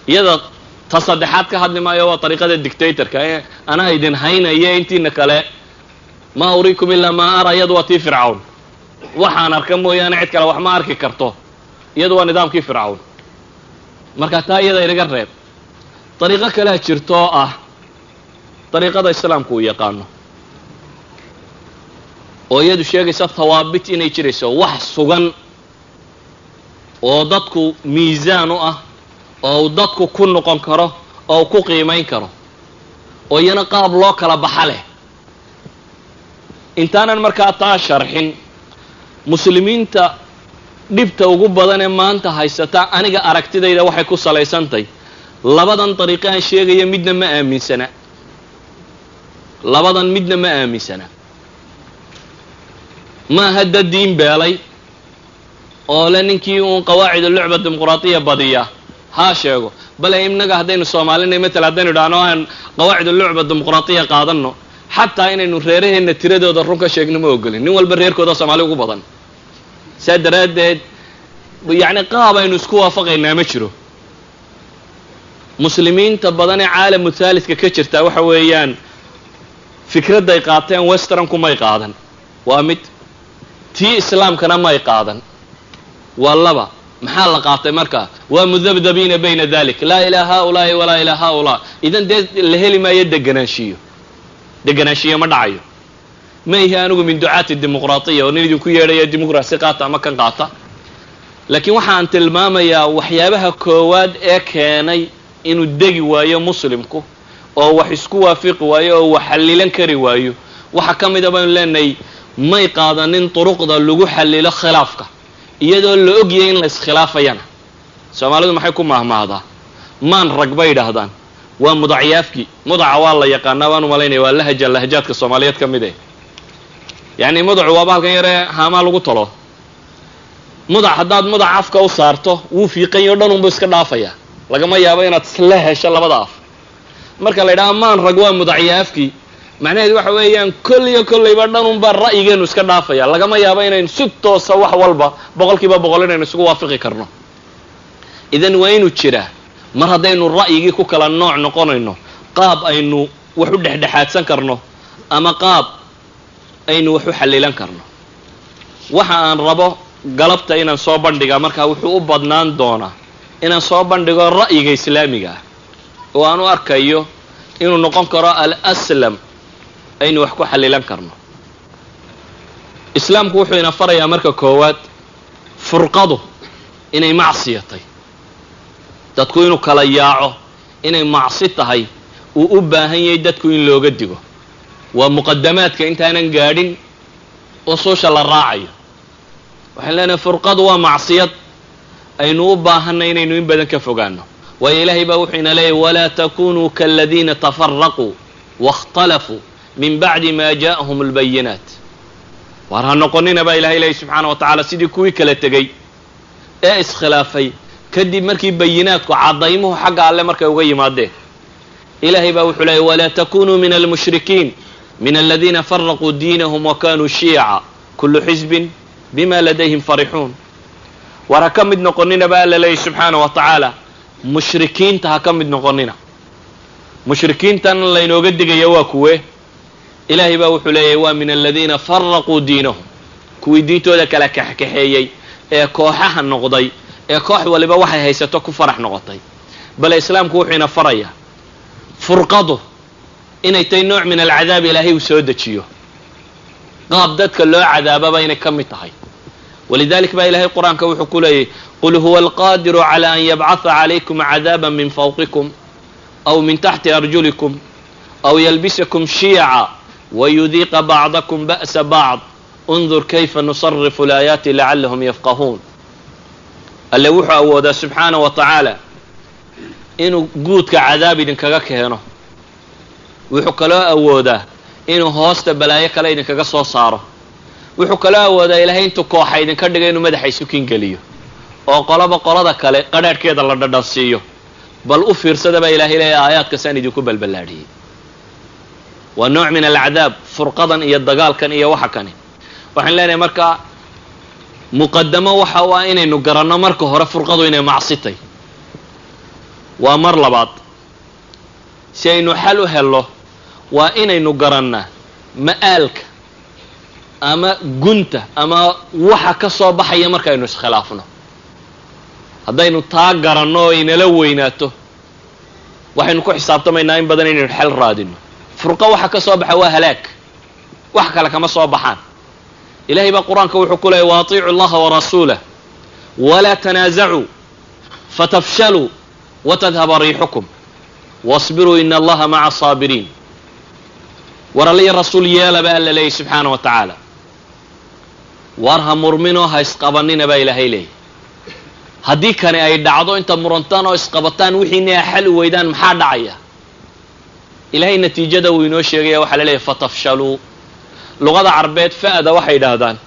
iyada ta saddexaad ka hadli maayo, waa dariiqada dictatorka ee anaa idin haynaya intiina kale maa uriikum ilaa maa ara. iyadu waa tii fircawn, waxaan arka mooyaane cid kale wax ma arki karto. iyadu waa nidaamkii fircawn. marka taa iyada inaga reeb. dariiqo kalea jirto oo ah dariiqada islaamku uu yaqaano, oo iyadu sheegaysa thawaabit inay jirayso, wax sugan oo dadku miisaan u ah, oo uu dadku ku noqon karo, oo ku qiimayn karo, oo iyana qaab loo kala baxa leh. intaanan markaa taa sharxin, muslimiinta dhibta ugu badan ee maanta haysata aniga aragtidayda waxay ku salaysantahay labadan dariiqo aan sheegaya midna ma aaminsana. labadan midna ma aaminsana. maaha dad diin beelay oo le ninkii uun qawaacid lucba dimuqraatiya badiya ha sheego. bale inaga haddaynu soomaalinay matala haddaynu idhaahno aan qawaacid lucba dimuqraatiya qaadanno, xataa inaynu reeraheenna tiradooda run ka sheegno ma ogolin. nin walba reerkooda soomaali ugu badan. saa daraaddeed yacni qaab aynu isku waafaqaynaa ma jiro. muslimiinta badan ee caalamu thaalidka ka jirtaa waxa weeyaan fikradday qaateen westernku may qaadan, waa mid. tii islaamkana may qaadan, waa laba. maxaa la qaatay markaa? waa mudabdabiina bayna dalik, laa ilaa haaulaa'i walaa ilaa haaulaa. idan dee la heli maayo deganaanshiyo. deganaanshiyo ma dhacayo. ma ihi anigu min ducaati dimuqraatiya oo nin idinku yeedhaya dimuqrasi qaata ama kan qaata. laakiin waxaan tilmaamayaa waxyaabaha koowaad ee keenay inuu degi waayo muslimku oo wax isku waafiqi waayo oo wax xallilan kari waayo. waxa ka mid a baynu leenahay may qaadanin duruqda lagu xallilo khilaafka, iyadoo la ogyahay in la iskhilaafayana. soomaalidu maxay ku mahmaahdaa? maan rag bay idhaahdaan. waa mudacyaafkii. mudaca waa la yaqaanaa, baan u malaynaya waa lahajaadka soomaaliyeed ka mid eh. yacni mudacu waa bahalkan yaree haamaa lagu talo. mudac haddaad mudac afka u saarto wuu fiiqanyo dhan unbu iska dhaafayaa. lagama yaabo inaad isla hesho labada af. marka la yidhaha maan rag waa mudacyaafkii, macnaheedu waxa weeyaan kollayba dhan unbaa ra'yigeenu iska dhaafaya. lagama yaabo inaynu si toosa wax walba 100% inaynu isugu waafiqi karno. idan waa inuu jiraa, mar haddaynu ra'yigii ku kala nooc noqonayno, qaab aynu wax u dhexdhexaadsan karno ama qaab aynu wax u xallilan karno. waxa aan rabo galabta inaan soo bandhiga markaa wuxuu u badnaan doonaa inaan soo bandhigo ra'yiga islaamiga ah oo aan u arkayo inuu noqon karo al-aslam aynu wax ku xallilan karno. islaamku wuxuu ina farayaa marka koowaad furqadu inay macsiyatay, dadku inuu kala yaaco inay macsi tahay, uu u baahan yahay dadku in looga digo. waa muqadamaadka intaanan gaadhin usuusha la raacayo. waxaan leenahay furqadu waa macsiyad aynu u baahanay inaynu in badan ka fogaano. waayo ilaahay baa wuxuu ina leeyahy walaa takunuu kaaladiina tafaraquu waاkhtalafuu min bacdi ma jaءahum اlbayinaat. waar ha noqonina baa ilahay leeyahy subxaana wa tacaala sidii kuwii kala tegey ee iskhilaafay kadib markii bayinaadku caddaymuhu xagga alle markay uga yimaadeen. ilaahay baa wuxuu leeyahy walaa takunuu min almushrikiin min aladiina faraquu diinahum wakanuu shiica kulu xisbin bima ladayhim farixuun. war ha ka mid noqonina baa alla leeyahy subxaana wa tacaala mushrikiinta ha ka mid noqonina. mushrikiintan laynooga digaya waa kuwe ilaahay baa wuxuu leeyahay waa min aladiina faraquu diinahum kuwii diintooda kala kaxkaxeeyey ee kooxaha noqday ee koox waliba waxay haysato ku farax noqotay bale islaamku wuxuu ina farayaa furqadu inay tahay nooc min alcadaab ilaahay uu soo dejiyo qaab dadka loo cadaababa inay ka mid tahay walidalik baa ilaahay qur-aanka wuxuu ku leeyahay qul huwa alqaadiru cala an yabcatha calaykum cadaaban min fawqikum aw min taxti arjulikum aw yalbisakum shiyaca wayudiiqa bacdakum ba'sa bacd undur kayfa nusarifu alaayaati lacallahum yafqahuun alle wuxuu awoodaa subxaana wa tacaala inuu guudka cadaab idinkaga keeno wuxuu kaloo awoodaa inuu hoosta balaayo kale idinkaga soo saaro wuxuu kaloo awoodaa ilaahay intuu kooxa idinka dhiga inuu madaxa isu kingeliyo oo qolaba qolada kale qadhaadhkeeda la dhadhansiiyo bal u fiirsada baa ilaahay leeyahay aayaadkasaan idinku balballaadhiyey waa nooc min alcadaab furqadan iyo dagaalkan iyo waxa kani waxaan leenahay marka muqadamo waxa u ah inaynu garanno marka hore furqadu inay macsitay waa mar labaad si aynu xal u helno waa inaynu garannaa ma'aalka ama gunta ama waxa ka soo baxaya markaynu iskhilaafno haddaynu taa garanno oo inala weynaato waxaynu ku xisaabtamaynaa in badan inaynu xal raadino furqo waxa ka soo baxa waa halaag wax kale kama soo baxaan ilaahay baa qur-aanka wuxuu ku leeyay waatiicu allaha warasuulah walaa tanaasacuu fatafshaluu watadhaba riixukum wasbiruu ina allaha maca saabiriin war alliya rasuul yeela baa alla leeyay subxaana wa tacaala war ha murminoo ha isqabanina baa ilaahay leeyay haddii kani ay dhacdo inta murantaan oo isqabataan wixiina a xal u weydaan maxaa dhacaya ilaahay natiijada uu inoo sheegaya waxaa la leeyahay fatafshaluu luqada carbeed fa'da waxay yidhaahdaan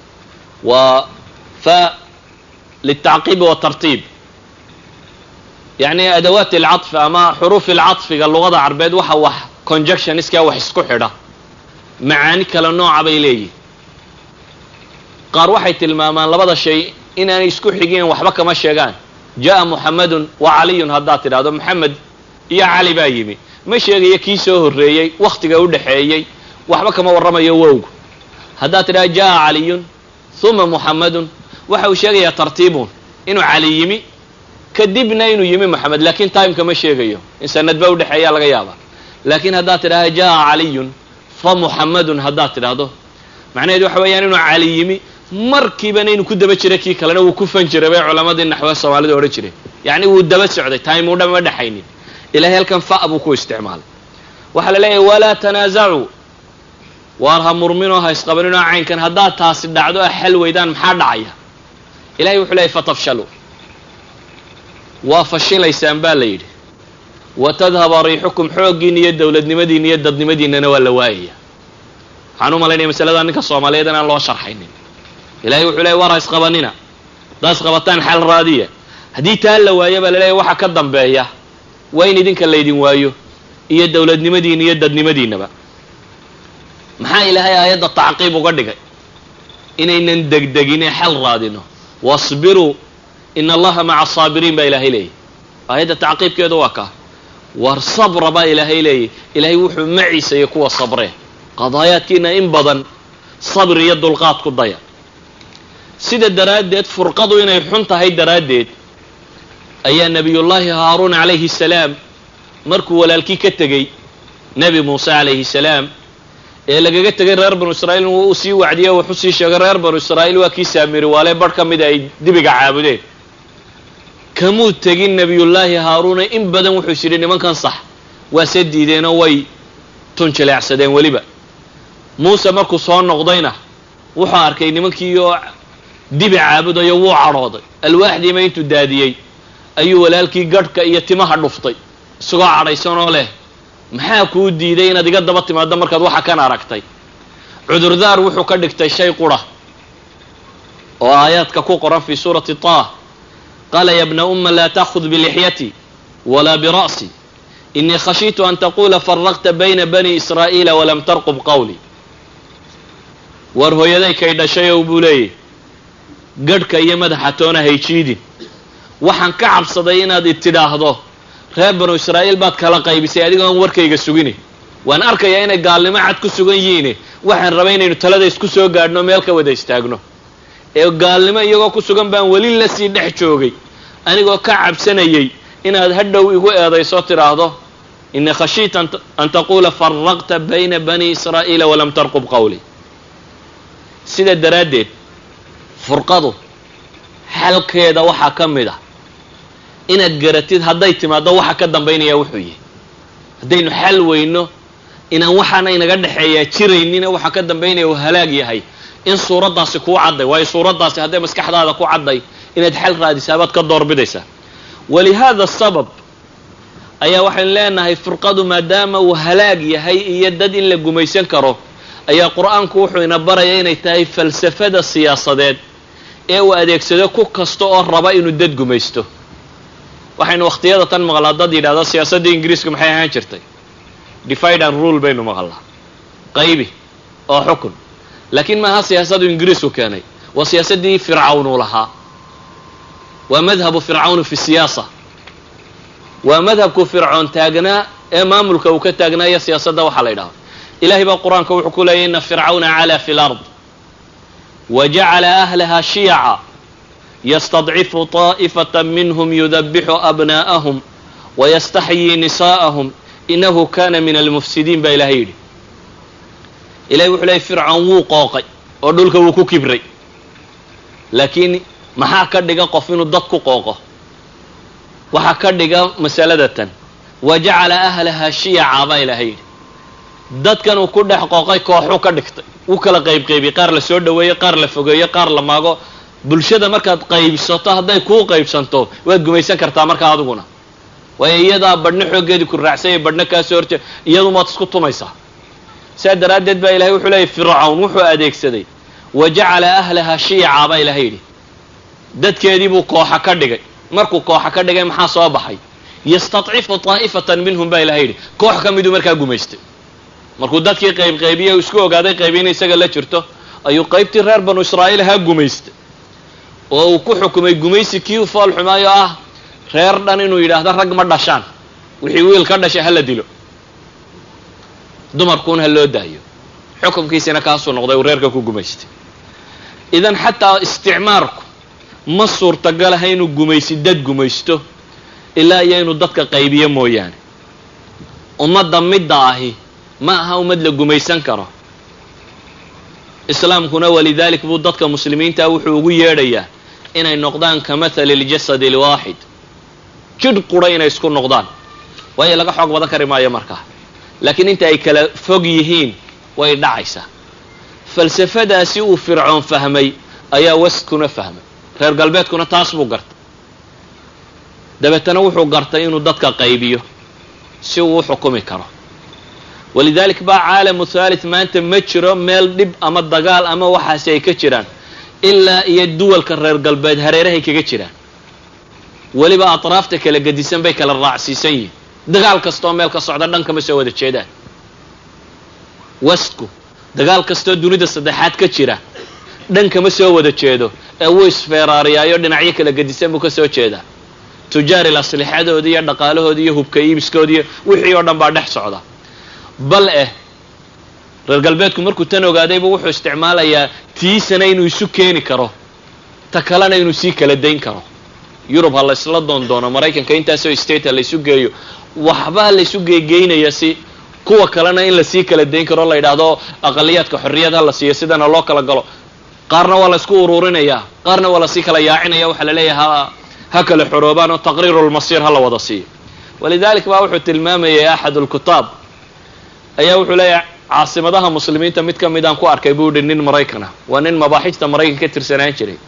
waa fa liltacqiibi watartiib yacni adawaat alcadfi ama xuruufi alcadfiga luqada carbeed waxa wax conjunctioniskaa wax isku xidha macaani kale nooca bay leeyihin qaar waxay tilmaamaan labada shay inaanay isku xigeen waxba kama sheegaan jaa muxamadun wa caliyun haddaad tidhahdo maxamed iyo cali baa yimi ma sheegayo kii soo horreeyey wakhtiga u dhexeeyey waxba kama warramayo wowgu haddaad tidhahdo jaa caliyun uma muxamadun waxa uu sheegayaa tartiibun inuu cali yimi kadibna inuu yimi moxamed laakiin timeka ma sheegayo in sanad baa udhexeeyaa laga yaaba laakiin haddaad tidhahdo jaa caliyun fa muxamadun haddaad tidhahdo macnaheedu waxa weeyaan inuu cali yimi markiibana inuu ku daba jiray kii kalena wuu ku fan jiray bay culamadii naxwa soomaalida odhan jireen yacni wuu daba socday time u dhan ma dhexaynin ilahay halkan fa buu ku isticmaalay waxaa la leeyahay walaa tanaasacuu waar ha murminoo ha isqabaninoo caynkan haddaad taasi dhacdo a xal weydaan maxaa dhacaya ilahay wuxuu leeyahy fatafshaluu waa fashilaysaan baa la yidhi watadhaba riixukum xooggiina iyo dowladnimadiina iyo dadnimadiinana waa la waayaya waxaan u malaynaya masaladaa ninka soomaaliyeed inaan loo sharxaynin ilahay wuxuu leeyahy war ha isqabanina haddaad isqabataan xal raadiya haddii taa la waayo baa la leeyahy waxa ka dambeeya waa in idinka laydin waayo iyo dowladnimadiina iyo dadnimadiinaba maxaa ilaahay aayadda tacqiib uga dhigay inaynan degdeginee xal raadino wasbiruu ina allaha maca asaabiriin baa ilaahay leeyahy aayadda tacqiibkeedu waa kaa war sabra baa ilaahay leeyahy ilaahay wuxuu maciisaya kuwa sabree qadaayaadkiina in badan sabri iyo dulqaad ku daya sida daraaddeed furqadu inay xun tahay daraaddeed ayaa nebiyullaahi haaruun calayhi salaam markuu walaalkii ka tegey nebi muuse calayhi salaam ee lagaga tegay reer banu israa'iil uu sii wacdiye wuxuu sii sheegay reer banu israa'iil waa kii saamiri waale barh ka mida ay dibiga caabudeen kamuu tegin nebiyullaahi haaruuna in badan wuxuu is yidhi nimankan sax waa se diideenoo way tunjileecsadeen weliba muuse markuu soo noqdayna wuxuu arkay nimankii oo dibi caabudayo wuu cadhooday alwaaxdiima intuu daadiyey ayuu walaalkii gadhka iyo timaha dhuftay isagoo cadhaysanoo leh maxaa kuu diiday inaad iga daba timaaddo markaad waxa kan aragtay cudurdaar wuxuu ka dhigtay shay qura oo aayaadka ku qoran fii suurati taah qaala ya bna umma laa ta'khud bilixyati walaa bira'si inii khashiitu an taquula faraqta bayna bani israa'iila walam tarqub qawlii war hooyaday kay dhashay ow buu leeyahy gadhka iyo madaxa toona hayjiidin waxaan ka cabsaday inaad tidhaahdo reer banu israa'iil baad kala qaybisay adigoon warkayga sugini waan arkayaa inay gaalnimo cad ku sugan yihiin waxaan rabay inaynu talada isku soo gaadhno meel ka wada istaagno ee gaalnimo iyagoo ku sugan baan weli la sii dhex joogay anigoo ka cabsanayay inaad hadhow igu eedayso tiraahdo inna khashiita an taqula farraqta bayna bani israa'iila walam tarqub qawli sida daraaddeed furqadu xalkeeda waxaa ka mid ah inaad garatid hadday timaado waxa ka dambaynaya wuxuu yahay haddaynu xal weyno inaan waxaana inaga dhexeeyaa jiraynina waxa ka dambaynaya uu halaag yahay in suuraddaasi kuu cadday waayo suuraddaasi hadday maskaxdaada ku cadday inaad xal raadisaa baad ka doorbidaysaa walihaada sabab ayaa waxaynu leenahay furqadu maadaama uu halaag yahay iyo dad in la gumaysan karo ayaa qur-aanku wuxuu ina baraya inay tahay falsafada siyaasadeed ee uu adeegsado ku kasta oo raba inuu dad gumaysto waxaynu waqtiyada tan maqlaa dad yidhahdo siyaasadda ingiriiska maxay ahaan jirtay divide and rule baynu maqlaa qaybi oo xukun laakiin maaha siyaasadu ingiriisku keenay waa siyaasaddii fircawn uu lahaa waa madhabu fircawn fi siyaasa waa madhabku fircoon taagnaa ee maamulka uu ka taagnaayo siyaasadda waxaa la yidhahdo ilahay baa qur-aanka wuxuu ku leeyay ina fircawna calaa fi lard wajacala ahlaha shiyaca yastadcifu طaa'ifata minhum yudabixu abnaa'ahum wayastaxyii nisaa'ahum inahu kana min almufsidiin baa ilahay yidhi ilahay wuxuu leeyay fircoon wuu qooqay oo dhulka wuu ku kibray laakiin maxaa ka dhiga qof inuu dad ku qooqo waxaa ka dhiga masalada tan wajacala ahlaha shiyaca baa ilahay yidhi dadkan uu ku dhex qooqay kooxuu ka dhigtay uu kala qaybqaybiyey qaar la soo dhaweeyo qaar la fogeeyo qaar la maago bulshada markaad qaybsato hadday kuu qaybsanto waad gumaysan kartaa markaa adiguna waayo iyadaa badhna xooggeedii ku raacsanya badhna kaa soo horjeed iyadumaad isku tumaysaa saa daraaddeed baa ilahay wuxuu leeyay fircawn wuxuu adeegsaday wajacala ahlaha shiyaca baa ilahay yidhi dadkeedii buu kooxa ka dhigay markuu kooxa ka dhigay maxaa soo baxay yastadcifu طaa'ifatan minhum baa ilahay yidhi koox ka miduu markaa gumaystay markuu dadkii qaybqaybiye isku ogaaday qaybi in isaga la jirto ayuu qaybtii reer banu israa'iil ahaa gumaystay oo uu ku xukumay gumaysi kii u fool xumaayo ah reer dhan inuu yidhaahdo rag ma dhashaan wixii wiil ka dhashay hala dilo dumarkuuna ha loo daayo xukumkiisina kaasuu noqday uu reerka ku gumaystay idan xataa isticmaarku ma suurtagalaha inuu gumaysi dad gumaysto ilaa iyo inuu dadka qaybiyo mooyaane ummadda midda ahi ma aha ummad la gumaysan karo islaamkuna walidalik buu dadka muslimiinta wuxuu ugu yeedhayaa inay noqdaan ka mathali ljasadi alwaaxid jidh qura inay isku noqdaan waayo laga xoog badan kari maayo markaa laakiin inta ay kala fog yihiin way dhacaysaa falsafadaasi uu fircoon fahmay ayaa waskuna fahmay reer galbeedkuna taas buu gartay dabeetana wuxuu gartay inuu dadka qaybiyo si uu u xukumi karo walidalik baa caalamu thalith maanta ma jiro meel dhib ama dagaal ama waxaasi ay ka jiraan ilaa iyo duwalka reer galbeed hareerahay kaga jiraan weliba atraafta kala gedisan bay kala raacsiisan yihiin dagaal kastoo meel ka socda dhan kama soo wada jeedaan wasku dagaal kastoo dunida saddexaad ka jira dhan kama soo wada jeedo ee wuu isfeeraariyaayo dhinacyo kala gedisan buu ka soo jeedaa tujaaril aslixadooda iyo dhaqaalahooda iyo hubka iibiskooda iyo wixii oo dhan baa dhex socda bal reer galbeedku markuu tan ogaadayba wuxuu isticmaalayaa tiisana inuu isu keeni karo ta kalena inuu sii kala dayn karo yurub ha la isla doondoono maraykanka intaasoo state ha la isu geeyo waxba ha la isu geegeynaya si kuwa kalena in la sii kala dayn karo la yidhaahdo aqaliyaadka xorriyad ha la siiyo sidana loo kala galo qaarna waa la isku ururinayaa qaarna waa lasii kala yaacinaya waxaa la leeyahay ha kala xoroobaan oo taqriiru lmasiir ha la wada siiyo walidalik baa wuxuu tilmaamayay axad lkutaab ayaa wuxuu leeyahay caasimadaha muslimiinta mid ka mid aan ku arkay buu yihi nin maraykan ah waa nin mabaaxijta maraykanka ka tirsanaan jiray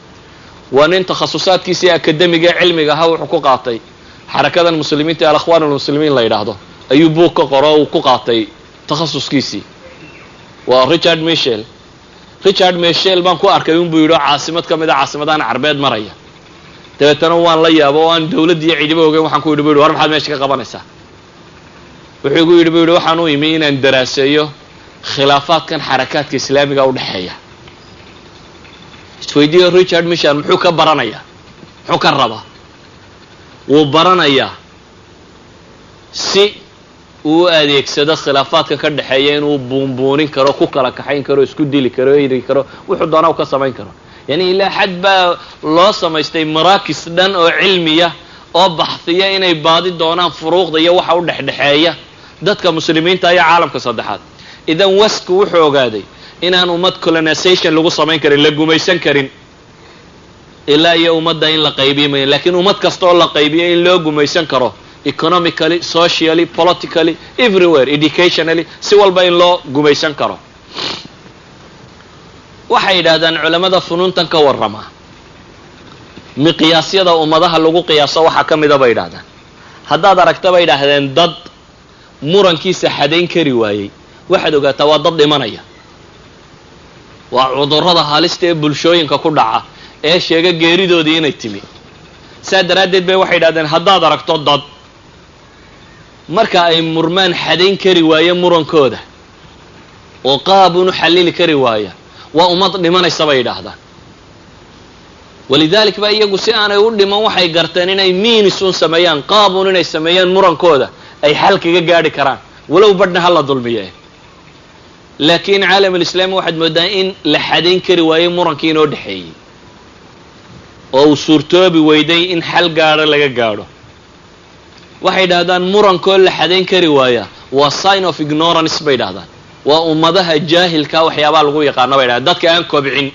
waa nin takhasusaadkiisii akademiga ee cilmiga ahaa wuxuu ku qaatay xarakadan muslimiinta alakhwaan almuslimiin la yidhaahdo ayuu buug ka qoro uu ku qaatay takhasuskiisii waa richard michel baan ku arkay unbuu yidhi caasimad ka mid a caasimadahan carbeed maraya dabeetana waan la yaabo oo aan dawladdiiyo ciidamo ogeyn waxaan ku yidhi bu yidhi war maxaad meesha ka qabanaysaa wuxuu igu yidhi bu yidhi waxaan u imi inaan daraaseeyo khilaafaadkan xarakaadka islaamiga u dhexeeya isweydiiyo richard michel muxuu ka baranayaa muxuu ka rabaa wuu baranayaa si uu adeegsado khilaafaadka ka dhaxeeya inuu buunbuunin karo, ku kala kaxayn karo, isku dili karo, iri karo, wuxuu doonaa u ka samayn karo. yani ilaa xad baa loo samaystay maraakis dhan oo cilmiya oo baxhiya inay baadi doonaan furuuqda iyo waxa u dhexdhexeeya dadka muslimiinta iyo caalamka saddexaad. idan wasku wuxuu ogaaday inaan ummad colonization lagu samayn karin, la gumaysan karin ilaa iyo ummadda in la qaybimayo, laakiin ummad kasta oo la qaybiyo in loo gumaysan karo economically, socially, politically, everywhere, educationally, si walba in loo gumaysan karo. waxay yidhaahdaan culamada funuuntan ka warrama miqyaasyada ummadaha lagu qiyaaso waxaa ka mida bay yidhahdaan. haddaad aragta bay yidhaahdeen dad murankiisa xadayn kari waayey, waxaad ogaataa waa dad dhimanaya. waa cudurrada halista ee bulshooyinka ku dhaca ee sheega geeridoodii inay timi. saa daraaddeed bay waxay yidhahdeen haddaad aragto dad marka ay murmaan xadayn kari waaye murankooda oo qaabun u xallili kari waaya, waa ummad dhimanaysa bay yidhaahdaan. walidalik ba iyagu si aanay u dhiman waxay garteen inay miinisun sameeyaan, qaabun inay sameeyaan murankooda ay xal kaga gaadhi karaan, walow badhna ha la dulmiye. laakiin caalamulislaami waxaad moodaa in la xadayn kari waaye murankii inoo dhexeeyey oo uu suurtoobi weyday in xal gaadho laga gaadho. waxay yidhahdaan murankoo la xadayn kari waaya waa sign of ignorance bay yidhahdaan. waa ummadaha jaahilka waxyaabaa lagu yaqaano bay yidhahdaan, dadka aan kobcin.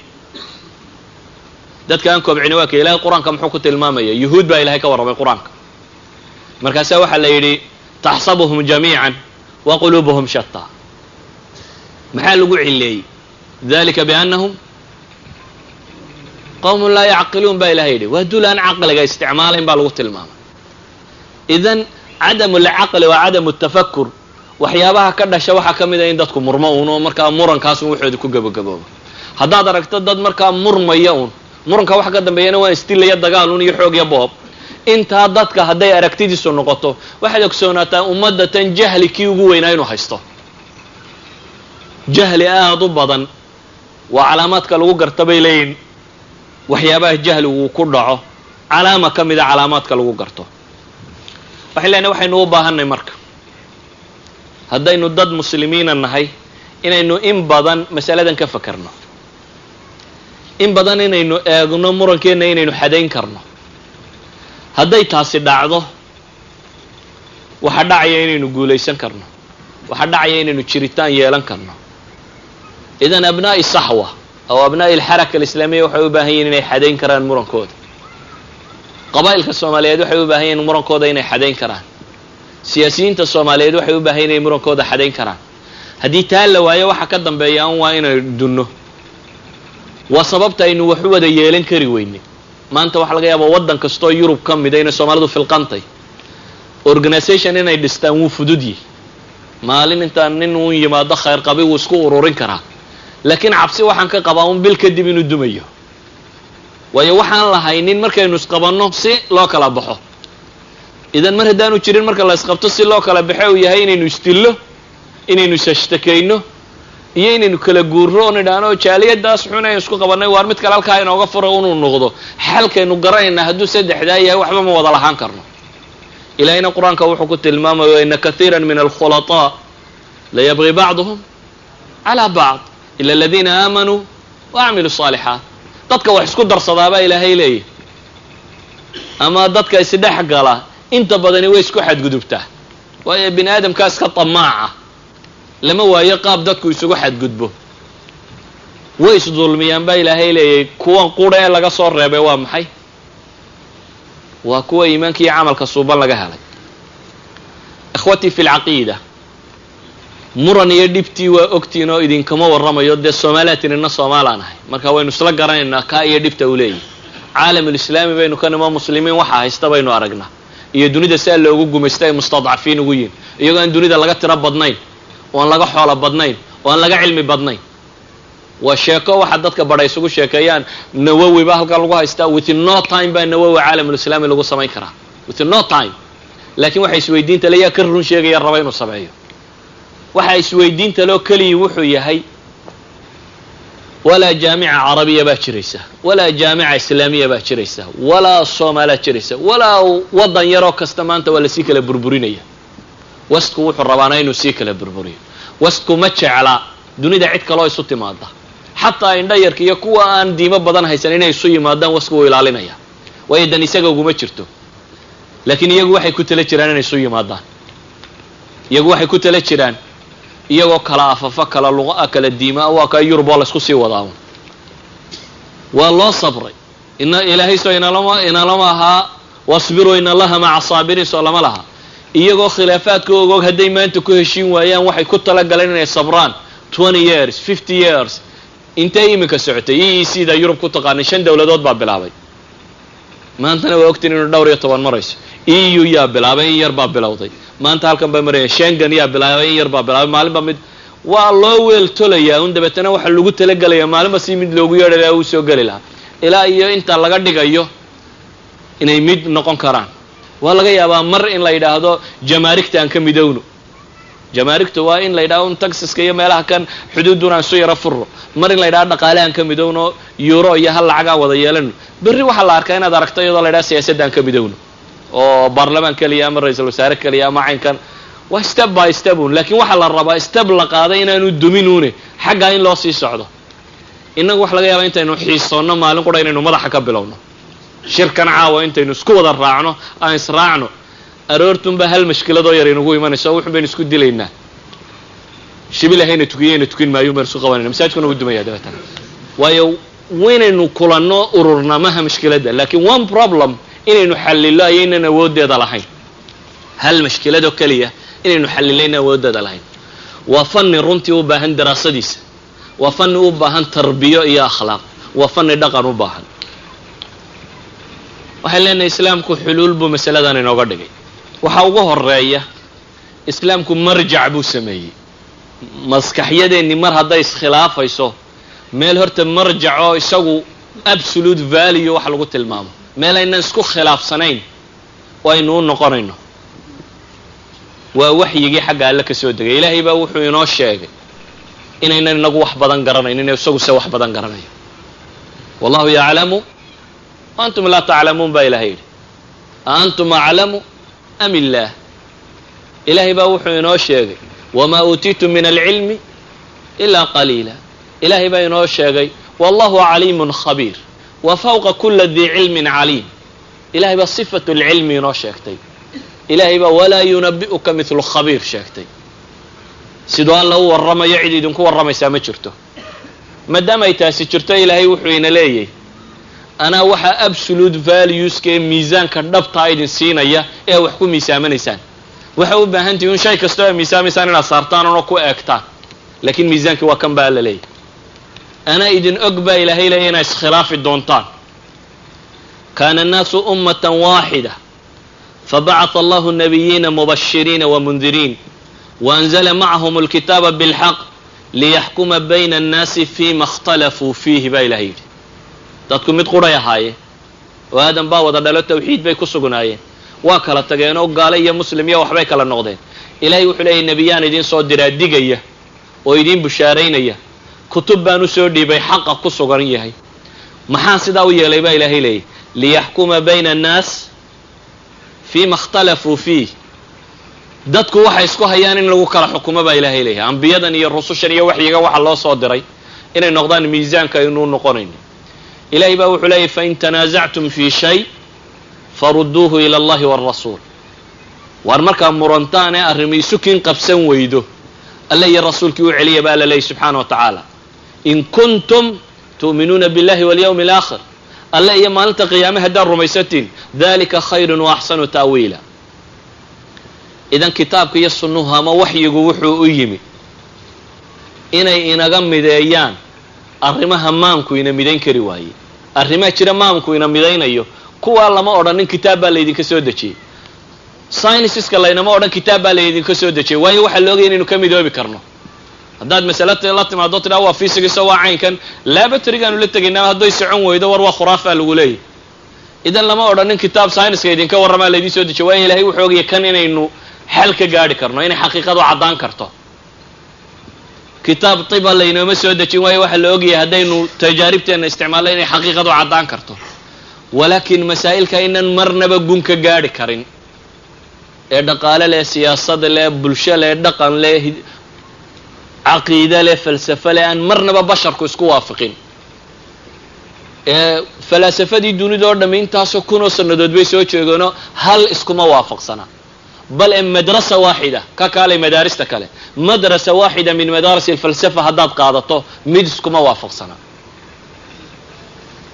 dadka aan kobcin waa ka ilaahay qur-aanka muxuu ku tilmaamaya? yuhuud baa ilahay ka warramay qur-aanka. markaasaa waxaa la yidhi taxsabuhum jamiican wa quluubuhum shataa. maxaa lagu cileeyey? dalika biannahum qawmun laa yacqiluun baa ilahay yidhi. waa dul aan caqliga isticmaalayn baa lagu tilmaamay. idan cadamu lcaqli wa cadamu tafakur waxyaabaha ka dhasha waxaa ka mid a in dadku murmo uun oo markaa murankaas un waxooda ku gabagabooba. haddaad aragto dad markaa murmaya un, muranka waxa ka dambeeyana waa istilaya dagaal un iyo xoog iyo boob. intaa dadka hadday aragtidiisu noqoto waxaad ogsoonaataa ummadda tan jahli kii ugu weynaa inuu haysto. jahli aada u badan waa calaamaadka lagu garta bay leeyihin. waxyaabaha jahli uu ku dhaco calaama ka mida calaamaadka lagu garto. waxay leenahay waxaynu u baahanay marka haddaynu dad muslimiina nahay inaynu in badan masaladan ka fakarno, in badan inaynu eegno murankeenna inaynu xadayn karno. hadday taasi dhacdo waxaa dhacaya inaynu guulaysan karno, waxaa dhacaya inaynu jiritaan yeelan karno. idan abnaa'i saxwa aw abnaa'i alxaraka alislaamiya waxay u baahan yihin inay xadayn karaan murankooda. qabaa'ilka soomaaliyeed waxay u baahan yihin murankooda inay xadayn karaan. siyaasiyiinta soomaaliyeed waxay u baahan yihin inay murankooda xadayn karaan. haddii taa la waayo waxa ka dambeeya an waa inaynu dunno. waa sababta aynu wax u wada yeelan kari weynay. maanta waxaa laga yaabaa waddan kastoo yurub ka mida inay soomaalidu filqantay. organisation inay dhistaan wuu fudud yihi. maalin intaan nin uun yimaado khayr qabi wuu isku ururin karaa. laakiin cabsi waxaan ka qabaa un bil kadib inuu dumayo. waayo waxaan lahaynin markaynu isqabanno si loo kala baxo. idan mar haddaanu jirin marka la isqabto si loo kala baxe uu yahay inaynu isdillo, inaynu ishashtakayno, iyo inaynu kala guurro oo nidhaano jaaliyadaas xun aynu isku qabannay waar mid kale halkaa inooga furo inuu noqdo. xalkaynu garanayna hadduu saddexdaa yahay waxba ma wada lahaan karno. ilaahayna qur-aanka wuxuu ku tilmaamaya ina kaiira min alkhulaطaa layabغi bacduhum calى bacd ila aladiina aamanuu waacmiluu الصaalixaat. dadka wax isku darsadaabaa ilaahay leeyahy, ama dadka isdhex gala inta badani way isku xadgudubtaa. waayo bini aadamkaa iska طamaaca, lama waayo qaab dadku isugu xadgudbo. way isdulmiyaan baa ilaahay leeyahy. kuwan qura ee laga soo reebay waa maxay? waa kuwa iimaanka iyo camalka suuban laga helay. ikhwatii fi lcaqiida, muran iyo dhibtii waa ogtiin oo idinkama warramayo. dee soomaaliyaatin ina soomaalaan ahay, marka waynu isla garanaynaa kaa iyo dhibta uu leeyahy. caalamulislaami baynu ka nimo muslimiin waxaa haysta baynu aragnaa, iyo dunida saa loogu gumaysta ay mustadcafiin ugu yihin, iyagoo aan dunida laga tiro badnayn, oo aan laga xoolo badnayn, oo aan laga cilmi badnayn. waa sheeko waxa dadka badha isugu sheekeeyaan. nawowi baa halkan lagu haystaa. within no time baa nawowi caalamulislaami lagu samayn karaa, within no time. laakiin waxa isweydiinta le yaa ka run sheegaya raba inuu sameeyo. waxa isweydiinta loo keliyii wuxuu yahay walaa jaamica carabiya baa jiraysa, walaa jaamica islaamiya baa jiraysa, walaa soomaaliyaa jiraysa, walaa waddan yaroo kasta maanta waa lasii kala burburinaya. westku wuxuu rabaana inuu sii kala burburiyo. westku ma jecla dunida cid kaloo isu timaada, xataa indhayarka iyo kuwa aan diimo badan haysan inay isu yimaadaan westku wuu ilaalinaya, waayo dan isaga uguma jirto. laakiin iyagu waxay ku tala jiraan inay isu yimaadaan, iyagu waxay ku tala jiraan iyagoo kala afafa kala luqa kala diima waa ka Yurub oo la isku sii wadaa. waa loo sabray, ilaahay soo inalama ahaa wasbiru in allaha maca saabiriin soo lama laha. iyagoo khilaafaadka og hadday maanta ku heshiin waayaan waxay ku talagaleen inay sabraan 20 years 50 years. intay iminka socotay EEC-da Yurub ku taqaanay 5 dawladood baa bilaabay, maantana waa ogtiin inuu dhowr iyo 10 marayso. EU yaa bilaabay, in yar baa bilowday, maanta halkan baa maraya. Schengen yaa bilaabay, in yar baa bilaabay, maalinba mid waa loo weeltolayaa un dabeetana waxa lagu talagalayaa maalinba si mid loogu yeedhay uu soo gali lahaa ilaa iyo inta laga dhigayo inay mid noqon karaan. waa laga yaabaa mar in la yidhaahdo jamaarigta aan ka midowno. jamaarigta waa in la yidhaahdo taxiska iyo meelaha kan xuduuduna aan soo yara furro, mar in la yidhaahdo dhaqaale aan ka midowno, euro iyo hal lacag aan wada yeelano. berri waxaa la arkaa inaad aragto iyadoo la yidhahdo siyaasadda aan ka midowno oo baarlamaan keliya ama ra-iisul wasaare keliya ama caynkan. waa step by step un, laakiin waxaa la rabaa step la qaaday inaanu duminuune xaggaa in loo sii socdo. innagu waxa laga yaabaa intaynu xiisoonno maalin qura inaynu madaxa ka bilowno. shirkan caawa intaynu isku wada raacno aan israacno, aroortunba hal mashkiladoo yar inagu imanayso, wuxun baynu isku dilaynaa. shibilahayna tukiyeyna tukin maayo baynu isku qabanayna, masaajidkuna wuu dumaya dabeetana. waayo waynaynu kulanno ururna maha mashkiladda, laakiin one problem inaynu xallilo ayaynan awooddeeda lahayn. hal mashkiladoo keliya inaynu xallilayna awooddeeda lahayn. waa fanni runtii u baahan daraasadiisa, waa fanni u baahan tarbiyo iyo akhlaaq, waa fanni dhaqan u baahan. waxay leenahay islaamku xuluul buu masaladan inooga dhigay. waxa ugu horeeya islaamku marjac buu sameeyey. maskaxyadeenni mar hadday iskhilaafayso meel horta marjac oo isagu absolute value wax lagu tilmaamo, meel aynan isku khilaafsanayn oo aynu u noqonayno, waa waxyigii xagga alle ka soo degay. ilaahay baa wuxuu inoo sheegay inaynan inagu wax badan garanaynin, isagu se wax badan garanayo. wallahu yaclamu antum laa taclamuun baa ilahay yidhi. aantum aclamu am illaah. ilaahay baa wuxuu inoo sheegay wamaa uutiitum min alcilmi ilaa qaliila. ilaahay baa inoo sheegay wallahu caliimun khabiir wa fawqa kula dii cilmin caliim. ilahay baa sifatu lcilmi inoo sheegtay. ilaahay baa walaa yunabi'uka midlu khabiir sheegtay. siduu alla u warramayo cid idinku warramaysaa ma jirto. maadaama ay taasi jirto, ilaahay wuxuu ina leeyahy anaa waxaa absolute valueska ee miisaanka dhabtaa idin siinaya ee wax ku miisaamanaysaan. waxay u baahan tihiin shay kastoo ay miisaamaysaan inaad saartaan oo ku eegtaan, laakiin miisaankii waa kan baa alla leeyahy. anaa idin og baa ilaahay leeyahy inaa iskhilaafi doontaan. kaana annaasu ummatan waaxida fabacatha allahu nabiyiina mubashiriina wamundiriin waanzala macahum alkitaaba bilxaq liyaxkuma bayna annaasi fiima ikhtalafuu fiihi baa ilahay yidhi. dadku mid quray ahaayeen oo aadan baa wada dhalo tawxiid bay ku sugnaayeen, waa kala tageen oo gaale iyo muslim iyo waxbay kala noqdeen. ilaahay wuxuu leeyahy nebiyaan idiin soo diraa digaya oo idiin bushaaraynaya, kutub baan u soo dhiibay xaqa ku sugan yahay. maxaan sidaa u yeelay baa ilaahay leeyahy liyaxkuma bayna annaas fiima ikhtalafuu fiih. dadku waxay isku hayaan in lagu kala xukumo baa ilaahay leeyahay. ambiyadan iyo rusushan iyo waxyiga waxa loo soo diray inay noqdaan miisaanka aynu noqonayn. ilaahay baa wuxuu leeyahy fain tanaasactum fii shay farudduuhu ila allahi wاrasuul. waar markaa murantaan ee arrimi isu kin qabsan weydo, alle iyo rasuulkii u celiya baa alla leeyahy subxaana wa tacaala. in kuntum tu'minuuna biاllahi walyawmi alaakhir, alle iyo maalinta qiyaame haddaad rumaysatiin, dalika khayrun waaxsanu ta'wiila. idan kitaabka iyo sunnuhu ama waxyigu wuxuu u yimi inay inaga mideeyaan arrimaha maamku ina midayn kari waaye. arrimaha jira maamku ina midaynayo, kuwaa lama odhanin kitaab baa laydinka soo dejiyey. scienceska laynama odhan kitaab baa laydinka soo dejiyey, waayo waxaa la ogaya inaynu ka midoobi karno. haddaad masale la timaado tidhaa waa physics oo waa caynkan, laboratorygaanu la tegaynaa hadday socon weydo war waa khuraafaa lagu leeyahy. idan lama odhanin kitaab scienceska idinka warramaa laydin soo dejiyo, waayo ilaahay wuxuu ogaya kan inaynu xal ka gaadhi karno, inay xaqiiqadu caddaan karto. kitaab tiba laynooma soo dejin, waayo waxaa la ogyahay haddaynu tajaaribteenna isticmaalno inay xaqiiqadu caddaan karto. walaakin masaa'ilka aynan marnaba gun ka gaadhi karin ee dhaqaale leh, siyaasad leh, bulsho leh, dhaqan leh, caqiide leh, falsafo leh, aan marnaba basharku isku waafaqin. falaasafadii dunida oo dhammi intaasoo kunoo sannadood bay soo jeegeenoo hal iskuma waafaqsana. bal madrasa waaxida ka kaalay madaarista kale, madrasa waaxida min madaaris alfalsafa haddaad qaadato mid iskuma waafaqsana.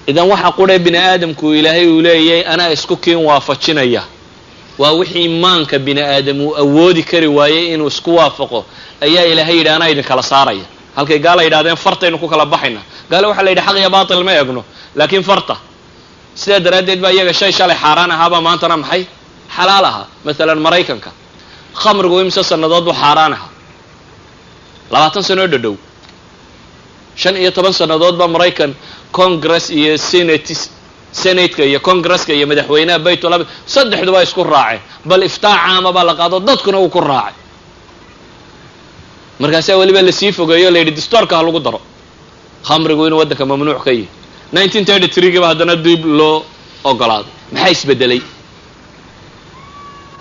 idan waxa quree bini aadamku ilaahay uu leeyahay anaa isku kiin waafajinaya waa wixii maanka bini aadam uu awoodi kari waayey inuu isku waafaqo ayaa ilaahay yidhi anaa idin kala saaraya. halkay gaala yidhahdeen fartaynu ku kala baxayna, gaale waxaa la yidhi xaq iyo baatil ma egno laakiin farta. sidaa daraaddeed baa iyaga shay shalay xaaraan ahaabaa maantana maxay xalaal ahaa. maalan maraykanka khamrigu imse sannadood buu xaaraan ahaa? 20 sanoo dhadhow. 15 sannadood baa maraykan congress iyo senateka iyo congresska iyo madaxweynaha baytulab saddexduba isku raaceen, bal iftaa caama baa la qaado dadkuna uu ku raacay. markaasaa weliba lasii fogeeyo la yidhi distoorka ha lagu daro khamrigu inuu waddanka mamnuuc ka yahay. 1933giiba haddana dib loo ogolaaday. maxaa isbedelay?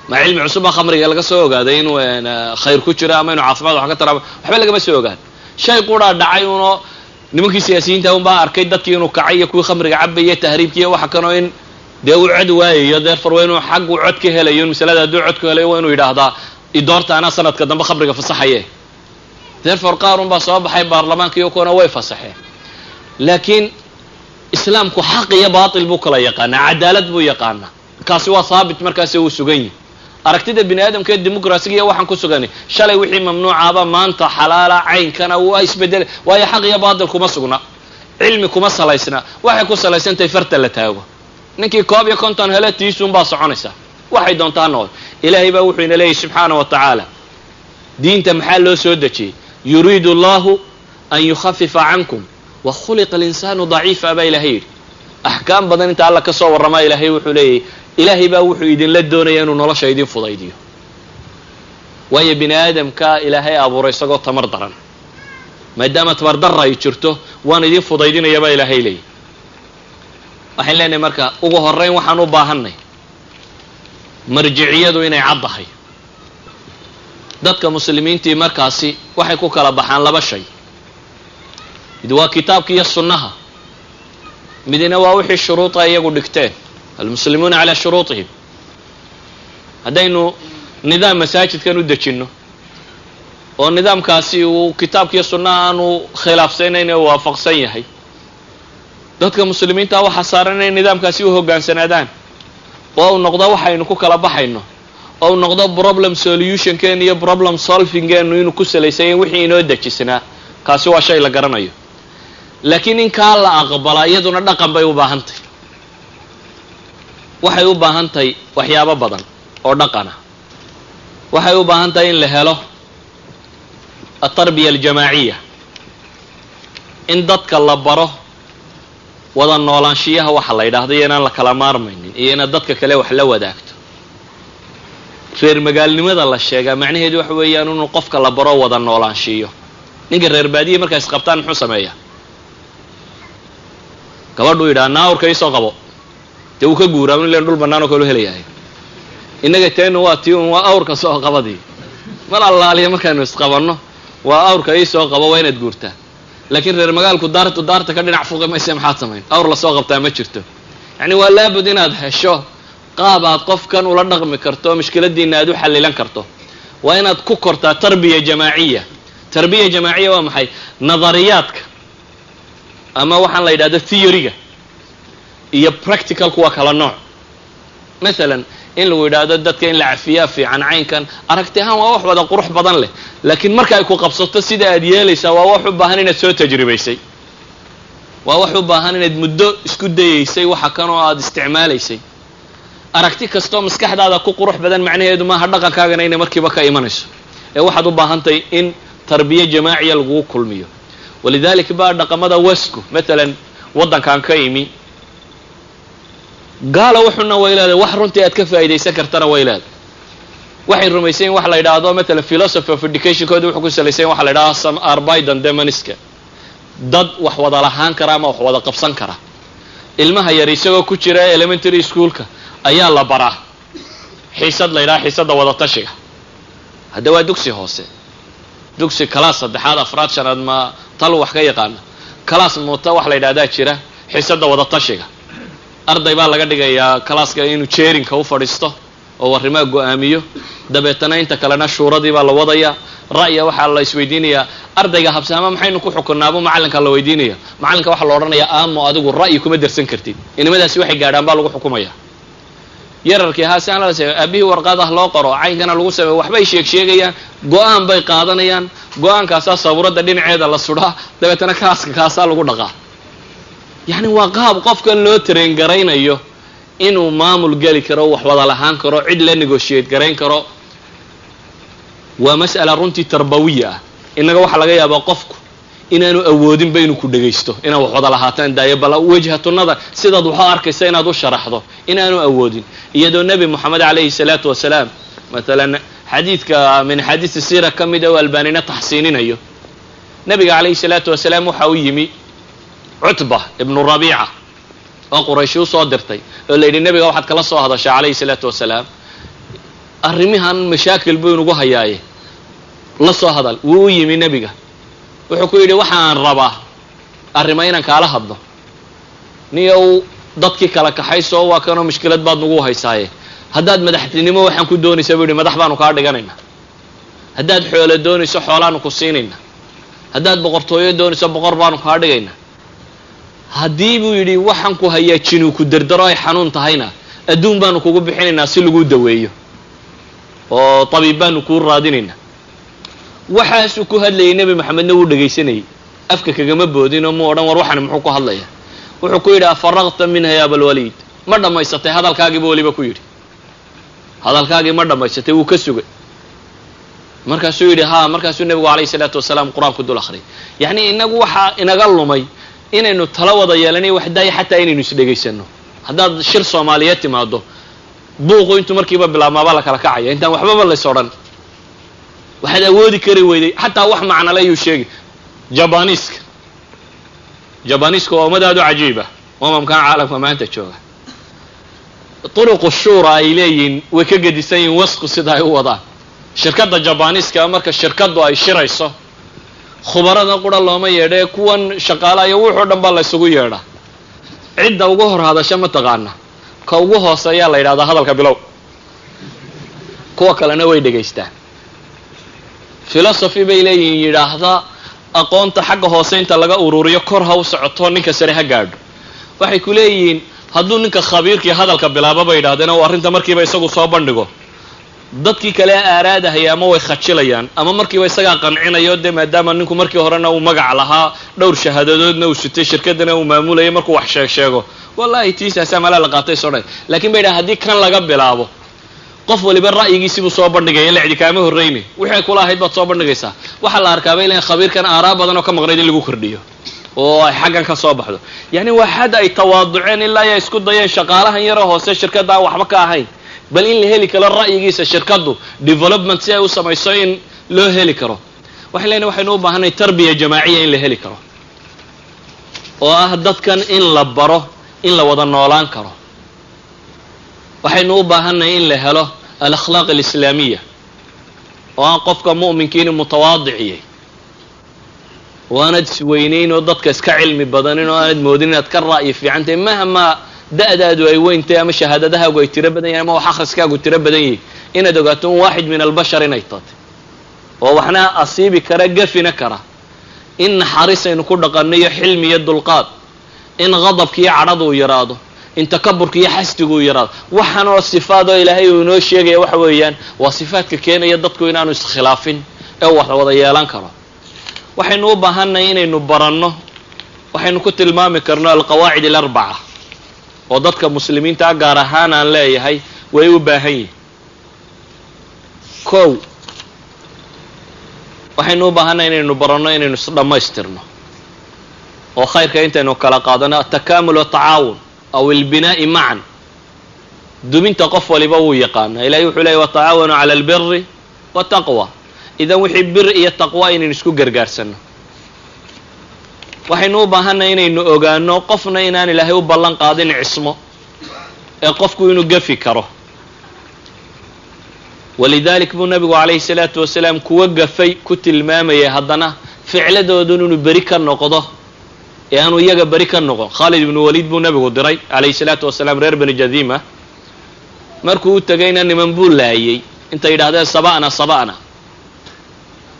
ma cilmi cusub baa khamriga laga soo ogaaday inuu khayr ku jiro ama inuu caafimaad wax ka taraaba? waxba lagama soo ogaan. shay quraa dhacay unoo nimankii siyaasiyiinta unbaa arkay dadkii inuu kacay iyo kuwii khamriga cabaya tahriibkiiyo waxa kanoo in dee uu cod waayayo therefore waa inuu xaggu cod ka helayo. masalada hadduu cod ka helayo waa inuu yidhaahdaa idoorta anaa sanadka dambe khamriga fasaxaye. therefore qaar unbaa soo baxay baarlamaankiiyo kuwana way fasaxeen. laakiin islaamku xaq iyo baatil buu kala yaqaanaa, cadaalad buu yaqaanaa. kaasi waa haabit, markaasi wuu sugan yahay. aragtida bini aadamka ee dimuqraasiga iyo waxaan ku suganay shalay wixii mamnuucaaba maanta xalaala caynkana waa isbedel. waayo xaq iyo baatil kuma sugna, cilmi kuma salaysna, waxay ku salaysantahay farta la taago. ninkii 51 hele tiisuunbaa soconaysa, waxay doontaa noqon. ilaahay baa wuxuu ina leeyahy subxaana wa tacaala diinta maxaa loo soo dejiyey? yuriidu allahu an yukhafifa cankum wa khuliqa alinsaanu daciifa baa ilaahay yidhi. axkaam badan inta alla ka soo warramaa ilaahay wuxuu leeyahy ilaahay baa wuxuu idinla doonaya inuu nolosha idin fudaydiyo. waayo bini aadamka ilaahay abuuray isagoo tamar daran, maadaama tamar darra ay jirto waan idin fudaydinaya baa ilaahay leeyahy. waxaan leenahay marka ugu horrayn waxaan u baahanay marjiciyadu inay caddahay. dadka muslimiintii markaasi waxay ku kala baxaan 2 shay. mid waa kitaabka iyo sunnaha, midina waa wixii shuruuda iyagu dhigteen. almuslimuuna calaa shuruutihim. haddaynu nidaam masaajidkan u dejinno oo nidaamkaasi uu kitaabka iyo sunnaha aanu khilaafsanayn ee waafaqsan yahay, dadka muslimiinta waxaa saaran inay nidaamkaasi u hoggaansanaadaan oo uu noqdo waxaynu ku kala baxayno, oo uu noqdo problem solutionkeenu iyo problem solvingkeenu inuu ku salaysayen wixii inoo dejisnaa. kaasi waa shay la garanayo. laakiin in kaa la aqbala iyaduna dhaqan bay u baahan tahay. waxay u baahan tahay waxyaabo badan oo dhaqan ah. waxay u baahan tahay in la helo atarbiya aljamaaciya, in dadka la baro wada noolaanshiyaha waxa la yidhaahdo iyo inaan la kala maarmaynin iyo inaad dadka kale wax la wadaagto. reer magaalnimada la sheegaa macnaheedu waxa weeyaan inuu qofka la baro wada noolaanshiyo. ninka reer baadiye markay isqabtaan muxuu sameeyaa? gabadhuu yidhaha naawrka iisoo qabo, dee uu ka guuraa ilan dhul bannaan oo kaleu helayahay. innaga teenu waa tii un waa awrka soo qabadii. mar allaaliya markaynu isqabanno waa awrka iisoo qabo, waa inaad guurtaa. laakiin reer magaalku daarta ka dhinac fuqi mayse maxaad samayn? awr lasoo qabtaa ma jirto. yacni waa laabud inaad hesho qaab aad qofkan ula dhaqmi karto, mushkiladiina aad u xallilan karto. waa inaad ku kortaa tarbiya jamaaciya. tarbiya jamaaciya waa maxay? nadariyaadka ama waxaan la yidhahdo theoryga iyo practicalku waa kala nooc. maalan in lagu yidhaahdo dadka in la cafiyaa fiican caynkan, aragti ahaan waa wax wada qurux badan leh, laakiin marka ay ku qabsato sida aad yeelaysaa waa wax u baahan inaad soo tajribaysay. waa wax u baahan inaad muddo isku dayaysay waxa kan oo aad isticmaalaysay. aragti kastoo maskaxdaada ku qurux badan macnaheedu maaha dhaqankaagana inay markiiba ka imanayso, ee waxaad u baahantahay in tarbiya jamaaciya lagugu kulmiyo. walidaalika baa dhaqamada wesku maalan waddankan ka imi gaala wuxuna way leedahay wax runtii aad ka faa'iidaysan kartana way leedahay. waxay rumaysan wax la yidhaahdo maalan philosophy of educationkooda wuxuu ku salaysan wax la yidhahdo some arbiden demoniska, dad wax wada lahaan kara ama wax wada qabsan kara. ilmaha yar isagoo ku jira elementary schoolka ayaa la baraa xiisad la yidhaha xiisadda wada tashiga hadda waa dugsi hoose dugsi kalaas saddexaad afraad shanaad ma tal wax ka yaqaana kalaas muuta wax la yidhahdaa jira xiisadda wada tashiga arday baa laga dhigayaa kalaaska inuu jeerinka u fadhiisto oo arrimaha go'aamiyo dabeetana inta kalena shuuradii baa la wadayaa ra'yiga waxaa la isweydiinayaa ardayga habsaama maxaynu ku xukunaabo macallinka la weydiinaya macallinka waxaa la odhanayaa aamo adigu ra'yi kuma darsan kartid inimadaasi waxay gaadhaan baa lagu xukumaya yararkii haasaan la sheegay aabihii warqadah loo qoro caynkana lagu sameeyo waxbay sheegayaan go'aan bay qaadanayaan go'aankaasaa sabuuradda dhinaceeda la sudhaa dabeetana kaasaa lagu dhaqaa yacni waa qaab qofkan loo train garaynayo inuu maamul geli karo wax wada lahaan karo cid la negotiate garayn karo waa mas'ala runtii tarbawiya ah innaga waxaa laga yaabaa qofku inaanu awoodinba inuu ku dhegaysto inaad wax wada lahaataan daayo bal wajhatu nadar sidaad wax u arkaysa inaad u sharaxdo inaanu awoodin iyadoo nebi moxamed calayhi salaatu wasalaam maalan xadiidka min xadiisi siira ka mid oo albaanina taxsiininayo nebiga calayhi salaatu wasalaam waxa uu yimi cutba ibnu rabiica oo qurayshi u soo dirtay oo la yidhi nebiga waxaad kala soo hadashaa calayhi salaatu wasalaam arrimahan mashaakil buu inugu hayaaye la soo hadal wuu u yimi nebiga wuxuu ku yidhi waxaan rabaa arrimo inaan kaala hadlo niyow dadkii kala kaxayso waa kanoo mushkilad baad nagu haysaaye haddaad madaxtinimo waxaan ku doonaysa buu yidhi madax baanu kaa dhiganaynaa haddaad xoolo doonayso xoolaanu ku siinaynaa haddaad boqortooyo doonayso boqor baanu kaa dhigaynaa haddii buu yidhi waxaan ku hayaa jinuu ku dardaro ay xanuun tahayna adduun baanu kugu bixinaynaa si lagu daweeyo oo tabiib baanu kuu raadinaynaa waxaasuu ku hadlayay nebi maxamedna wuu dhegaysanayay afka kagama boodin oo mu odhan war waxani muxuu ku hadlaya wuxuu ku yidhi afaraqta minha ya abalwaliid ma dhammaysatay hadalkaagiiba weliba ku yidhi hadalkaagii ma dhammaysatay wuu ka sugay markaasuu yidhi ha markaasuu nebigu calayhi salaatu wasalaam qur-aanku dul akhriyay yacni inagu waxaa inaga lumay inaynu tala wada yeelanayo wax daaya xataa inaynu isdhegaysano haddaad shir soomaaliyeed timaado buuqu intuu markiiba bilaabmaabaa la kala kacaya intaan waxbaba lays odhan waxaad awoodi kari weyday xataa wax macnale ayuu sheegi jabaniiska waa ummad aad u cajiiba umamkan caalamka maanta jooga turuqu shuura ay leeyihiin way ka gedisan yihiin wasqu sida ay u wadaan shirkadda jabaniiska marka shirkaddu ay shirayso khubarada qura looma yeedhee kuwan shaqaalayo wuxuu dhan baa la ysugu yeedhaa cidda ugu hor hadasha ma taqaana ka ugu hooseeyaa la yidhahdaa hadalka bilow kuwa kalena way dhegaystaan philosophy bay leeyihiin yidhaahdaa aqoonta xagga hoose inta laga ururiyo kor ha u socoto ninka sare ha gaadho waxay ku leeyihiin hadduu ninka khabiirkii hadalka bilaabo bay yidhahdeen oo arrinta markiiba isagu soo bandhigo dadkii kale aaraadahaya ama way khajilayaan ama markiiba isagaa qancinayo dee maadaama ninku markii horena uu magac lahaa dhowr shahaadadoodna uu sitay shirkaddana uu maamulayay markuu wax sheego wallahi tiisaasaa malaa la qaatay soo dhan laakiin bay yidhaha haddii kan laga bilaabo qof waliba ra'yigiisibuu soo bandhigaya la cidi kaama horrayni wixii kula ahayd baad soo bandhigaysaa waxaa la arkaa bay leeyihin khabiirkan aaraa badan oo ka maqnayd in lagu kordhiyo oo ay xaggan ka soo baxdo yacni waa xad ay tawaaduceen ilaa ay isku dayeen shaqaalahan yaroo hoose shirkadda aan waxba ka ahayn bal in la heli karo ra'yigiisa shirkaddu development si ay u samayso in loo heli karo waxay leeyihin waxaynu u baahanay tarbiya jamaaciya in la heli karo oo ah dadkan in la baro in la wada noolaan karo waxaynu u baahanay in la helo alakhlaaq alislaamiya oo aan qofka mu'minka inuu mutawaadiciyay oo aanad isweynayn oo dadka iska cilmi badanin oo aanad moodin inaad ka ra'yi fiicantahay mahmaa da'daadu ay weyntahay ama shahaadadahaagu ay tiro badan yahin ama wax akhriskaagu tiro badan yihin inaad ogaato un waaxid min albashar inay taatay oo waxna asiibi kara gafina kara in naxariis aynu ku dhaqanno iyo xilmi iyo dulqaad in qadabka iyo cadhada uu yaraado in takaburka iyo xasdigu uu yaraado waxaan oo sifaad oo ilaahay uu inoo sheegaya waxa weeyaan waa sifaadka keenaya dadku inaanu iskhilaafin ee wax wada yeelan karo waxaynu u baahannahay inaynu baranno waxaynu ku tilmaami karno alqawaacid alarbaca oo dadka muslimiinta gaar ahaan aan leeyahay way u baahan yihin kow waxaynu u baahannahay inaynu baranno inaynu isdhammaystirno oo khayrka intaynu kala qaadano atakaamul watacaawun aw albinaa'i macan duminta qof waliba wuu yaqaana ilahay wuxuu leeyay watacaawanu cala albiri wataqwa idan wixii bir iyo taqwa inaynu isku gargaarsanno waxaynu u baahannahay inaynu ogaano qofna inaan ilaahay u ballan qaadin cismo ee qofku inuu gafi karo walidalik buu nabigu calayhi salaatu wasalaam kuwa gafay ku tilmaamayay haddana ficladoodun inuu beri ka noqdo ee aanu iyaga beri ka noqon. Khaalid ibnu waliid buu nabigu diray calayhi salaatu wasalaam reer bani jadiima, markuu u tegayna niman buu laayay intay yidhahdeen saba'na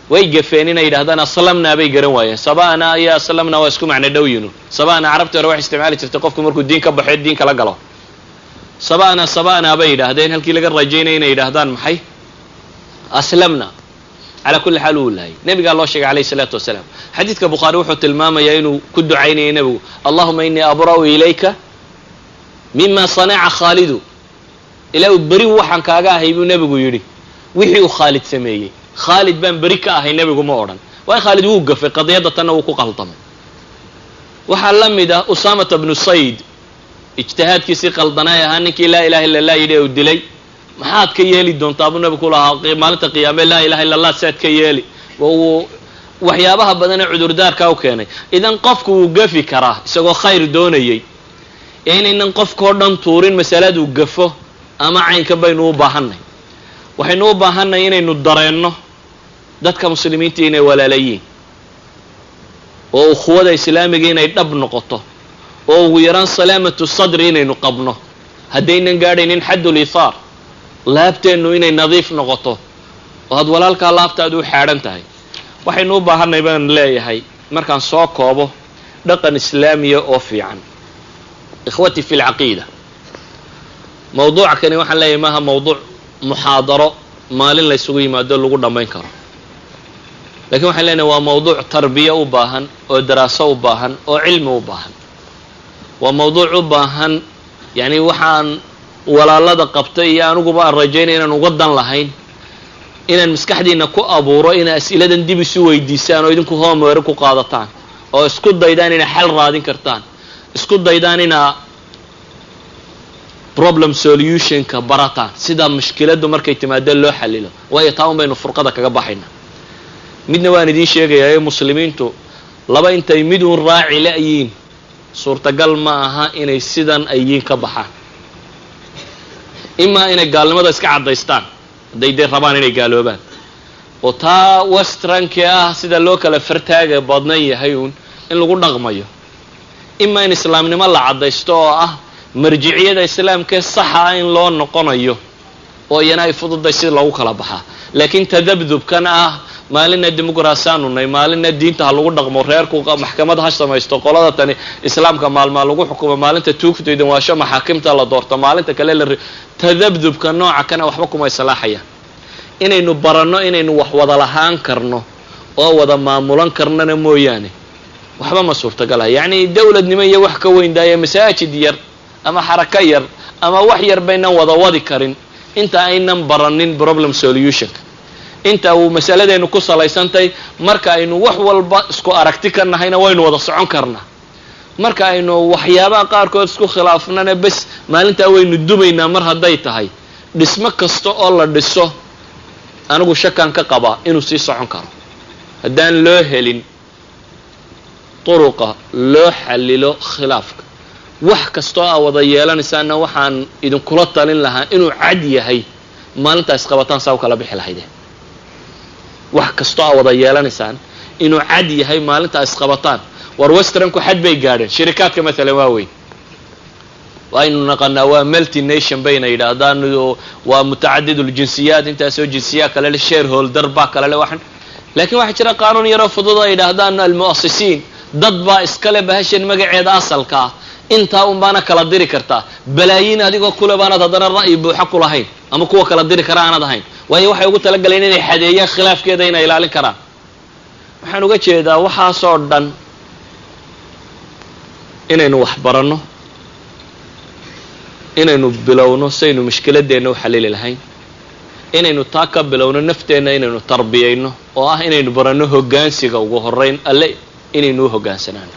way gafeen inay yidhahdaan aslamnaa bay garan waayeen. saba'na iyo aslamna waa isku macno dhow yihiin. saba'na carabtii hore waxay isticmaali jirtay qofku markuu diin ka baxo diin kala galo. saba'na bay yidhaahdeen halkii laga rajaynaya inay yidhaahdaan maxay aslamna. calaa kulli xaal wuu laayay. nebigaa loo sheegay calayhi salaatu wasalaam. xadiidka bukhaari wuxuu tilmaamayaa inuu ku ducaynayay nebigu allahuma inii abra'u ilayka mima sanaca khaalidu. ilaahu beri waxaan kaaga ahay buu nebigu yidhi wixii uu khaalid sameeyey. khaalid baan beri ka ahay nebigu ma odhan. waa in khaalid wuu gafay qadiyadda tanna wuu ku qaldamay. waxaa la mid ah usaamata bnu sayd ijtihaadkiisii qaldanaay ahaa ninkii laa ilaha illa allah yidhi u dilay. maxaad ka yeeli doontaa buu nebigu ku lahaa maalinta qiyaame laa ilaha illa allah saad ka yeeli. waxyaabaha badan ee cudurdaarkaa u keenay. idan qofku wuu gafi karaa isagoo khayr doonayay ee inaynan qofkao dhan tuurin masaladuu gafo ama caynka baynu u baahanay. waxaynu u baahanay inaynu dareenno dadka muslimiinta inay walaalayiin oo ukhuwada islaamiga inay dhab noqoto oo ugu yaraan salaamatu sadri inaynu qabno haddaynan gaadhaynin xaddul ithaar. laabteennu inay nadiif noqoto oo had walaalkaa laabtaadu u xaadhan tahay. waxaynu u baahanay baan leeyahay markaan soo koobo dhaqan islaamiya oo fiican. ikhwatii fi lcaqiida, mawduuca kani waxaan leeyahay maaha mawduuc muxaadaro maalin la ysugu yimaado lagu dhammayn karo, lakiin waxaan leenahay waa mawduuc tarbiya u baahan oo daraaso u baahan oo cilmi u baahan. waa mawduuc u baahan yani waxaan walaalada qabtay iyo aniguba aan rajaynay inaan uga dan lahayn inaan maskaxdiina ku abuuro inaa as'iladan dib isu weydiisaan oo idinku homework ku qaadataan oo isku daydaan inaa xal raadin kartaan, isku daydaan inaa problem solutionka barataan sida mushkiladdu markay timaado loo xalilo. waayo taa un baynu furqada kaga baxayna. midna waan idiin sheegayaa ee muslimiintu laba intay mid uun raaci la'yiin suurtagal ma aha inay sidan ayiin ka baxaan. imaa inay gaalnimada iska caddaystaan hadday dee rabaan inay gaaloobaan oo taa westranki ah sida loo kala fartaaga badnan yahay uun in lagu dhaqmayo. imaa in islaamnimo la caddaysto oo ah marjiciyada islaamkee saxa ah in loo noqonayo oo iyana ay fududay si loogu kala baxaa. laakiin tadabdubkan ah maalina dimuqraasiyaanu nahay maalina diinta ha lagu dhaqmo reerku maxkamad ha samaysto qolada tani islaamka maalmaa lagu xukumo maalinta tuugtaydan waasho maxaakimta la doorto maalinta kale la tadabdubka nooca kana waxba kuma islaaxayaan. inaynu baranno inaynu wax wada lahaan karno oo wada maamulan karnana mooyaane waxba ma suurtagala. yacni dowladnimo iyo wax ka weyn daaya masaajid yar ama xarako yar ama wax yar baynan wada wadi karin inta aynan baranin problem solutionka. inta uu masaladeenu ku salaysantahay marka aynu wax walba isku aragti ka nahayna waynu wada socon karnaa. marka aynu waxyaabaha qaarkood isku khilaafnana bes maalintaa waynu dumaynaa. mar hadday tahay dhismo kasta oo la dhiso anigu shakaan ka qabaa inuu sii socon karo haddaan loo helin turuqa loo xalilo khilaafka. wax kastoo aa wada yeelanaysaana waxaan idinkula talin lahaa inuu cad yahay maalintaa isqabataan saa u kala bixi lahaydeen. wax kastoo aa wada yeelanaysaan inuu cad yahay maalintaa isqabataan. war westranku xad bay gaadheen shirikaadka maalan waa weyn waaynu naqanaa waa multi nation bayna yidhaahdaan waa mutacadid uljinsiyaat intaasoo jinsiyaa kale le shareholder baa kale le waxan. laakiin waxaa jira qaanuun yaroo fudud ay yidhaahdaan almu'asisiin dad baa iskale bahashan magaceeda asalka ah intaa un baana kala diri kartaa. balaayiin adigoo kule baanaad haddana ra'yi buuxa ku lahayn ama kuwa kala diri kara aanad ahayn. waayo waxay ugu talagaleen inay xadeeyaan khilaafkeeda inay ilaalin karaan. waxaan uga jeedaa waxaasoo dhan inaynu wax baranno, inaynu bilowno saynu mushkiladeenna u xalili lahayn, inaynu taa ka bilowno nafteenna inaynu tarbiyayno oo ah inaynu baranno hoggaansiga ugu horeyn alle inaynu u hoggaansanaano.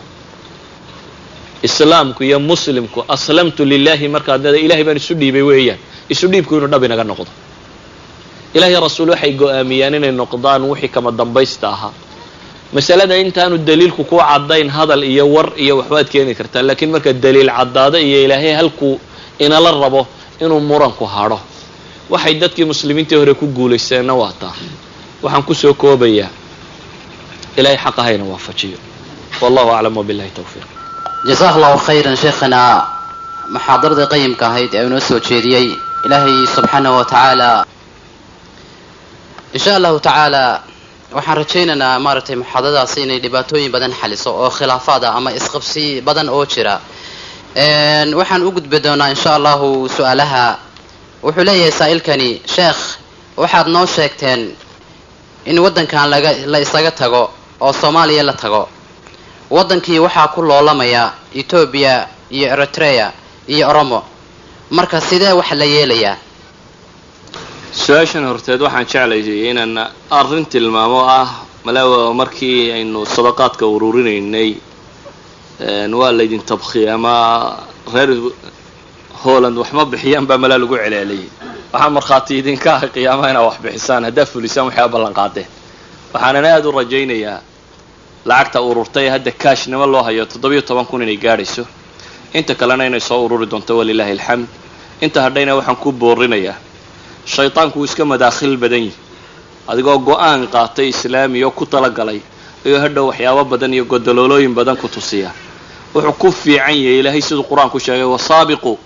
islaamku iyo muslimku aslamtu lilahi markaad leedahay ilahay baan isu dhiibay weeyaan. isu dhiibku inuu dhab inaga noqdo. ilahiy rasuul waxay go-aamiyaan inay noqdaan wixii kama dambaysta ahaa. masalada intaanu daliilku ku caddayn hadal iyo war iyo waxbaad keeni kartaa, laakiin marka daliil caddaado iyo ilaahay halkuu inala rabo inuu muranku hadho waxay dadkii muslimiintii hore ku guulaysteenna waa taa. waxaan kusoo koobayaa ilaahay xaqa hayna waafajiyo. wallahu aclam wabillahi tawfiiq. جزاه الله خيرا شيخنا محاضرة قيم كهيد أو نسو تشيريي إلهي سبحانه وتعالى إن شاء الله تعالى waxaan rajaynaynaa maaragtay muxaadadaasi inay dhibaatooyin badan xaliso oo khilaafaada ama isqabsi badan oo jira. waxaan u gudbi doonaa insha allahu su-aalaha. wuxuu leeyahay saa'ilkani, sheekh waxaad noo sheegteen in waddankan la isaga tago oo Soomaaliya la tago. waddankii waxaa ku loolamaya Ethiopia iyo Eritrea iyo Oromo, marka sidee wax la yeelayaa? su-aashan horteed waxaan jeclahay inaan arrin tilmaamo ah malaawa markii aynu sadaqaadka ururinaynay waa laydin tabkhiya ama reer Holland wax ma bixiyaan baa malaa lagu celceliyay. waxaan markhaati idinka ah qiyaamaha inaad wax bixisaan haddaad fulisaan waxay ballan qaadeen. waxaanan aad u rajaynayaa lacagta ururtay hadda kaashnimo loo hayo 17,000 inay gaadhayso, inta kalena inay soo ururi doonto walilaahi alxamd. inta hadhayna waxaan ku boorinayaa shaytaanku iska madaakhil badan yahay. adigoo go'aan qaatay islaami oo ku talagalay iyo hadhow waxyaabo badan iyo godololooyin badan ku tusiya. wuxuu ku fiican yahay ilaahay sidoo quraanku sheegay wasaabiqu.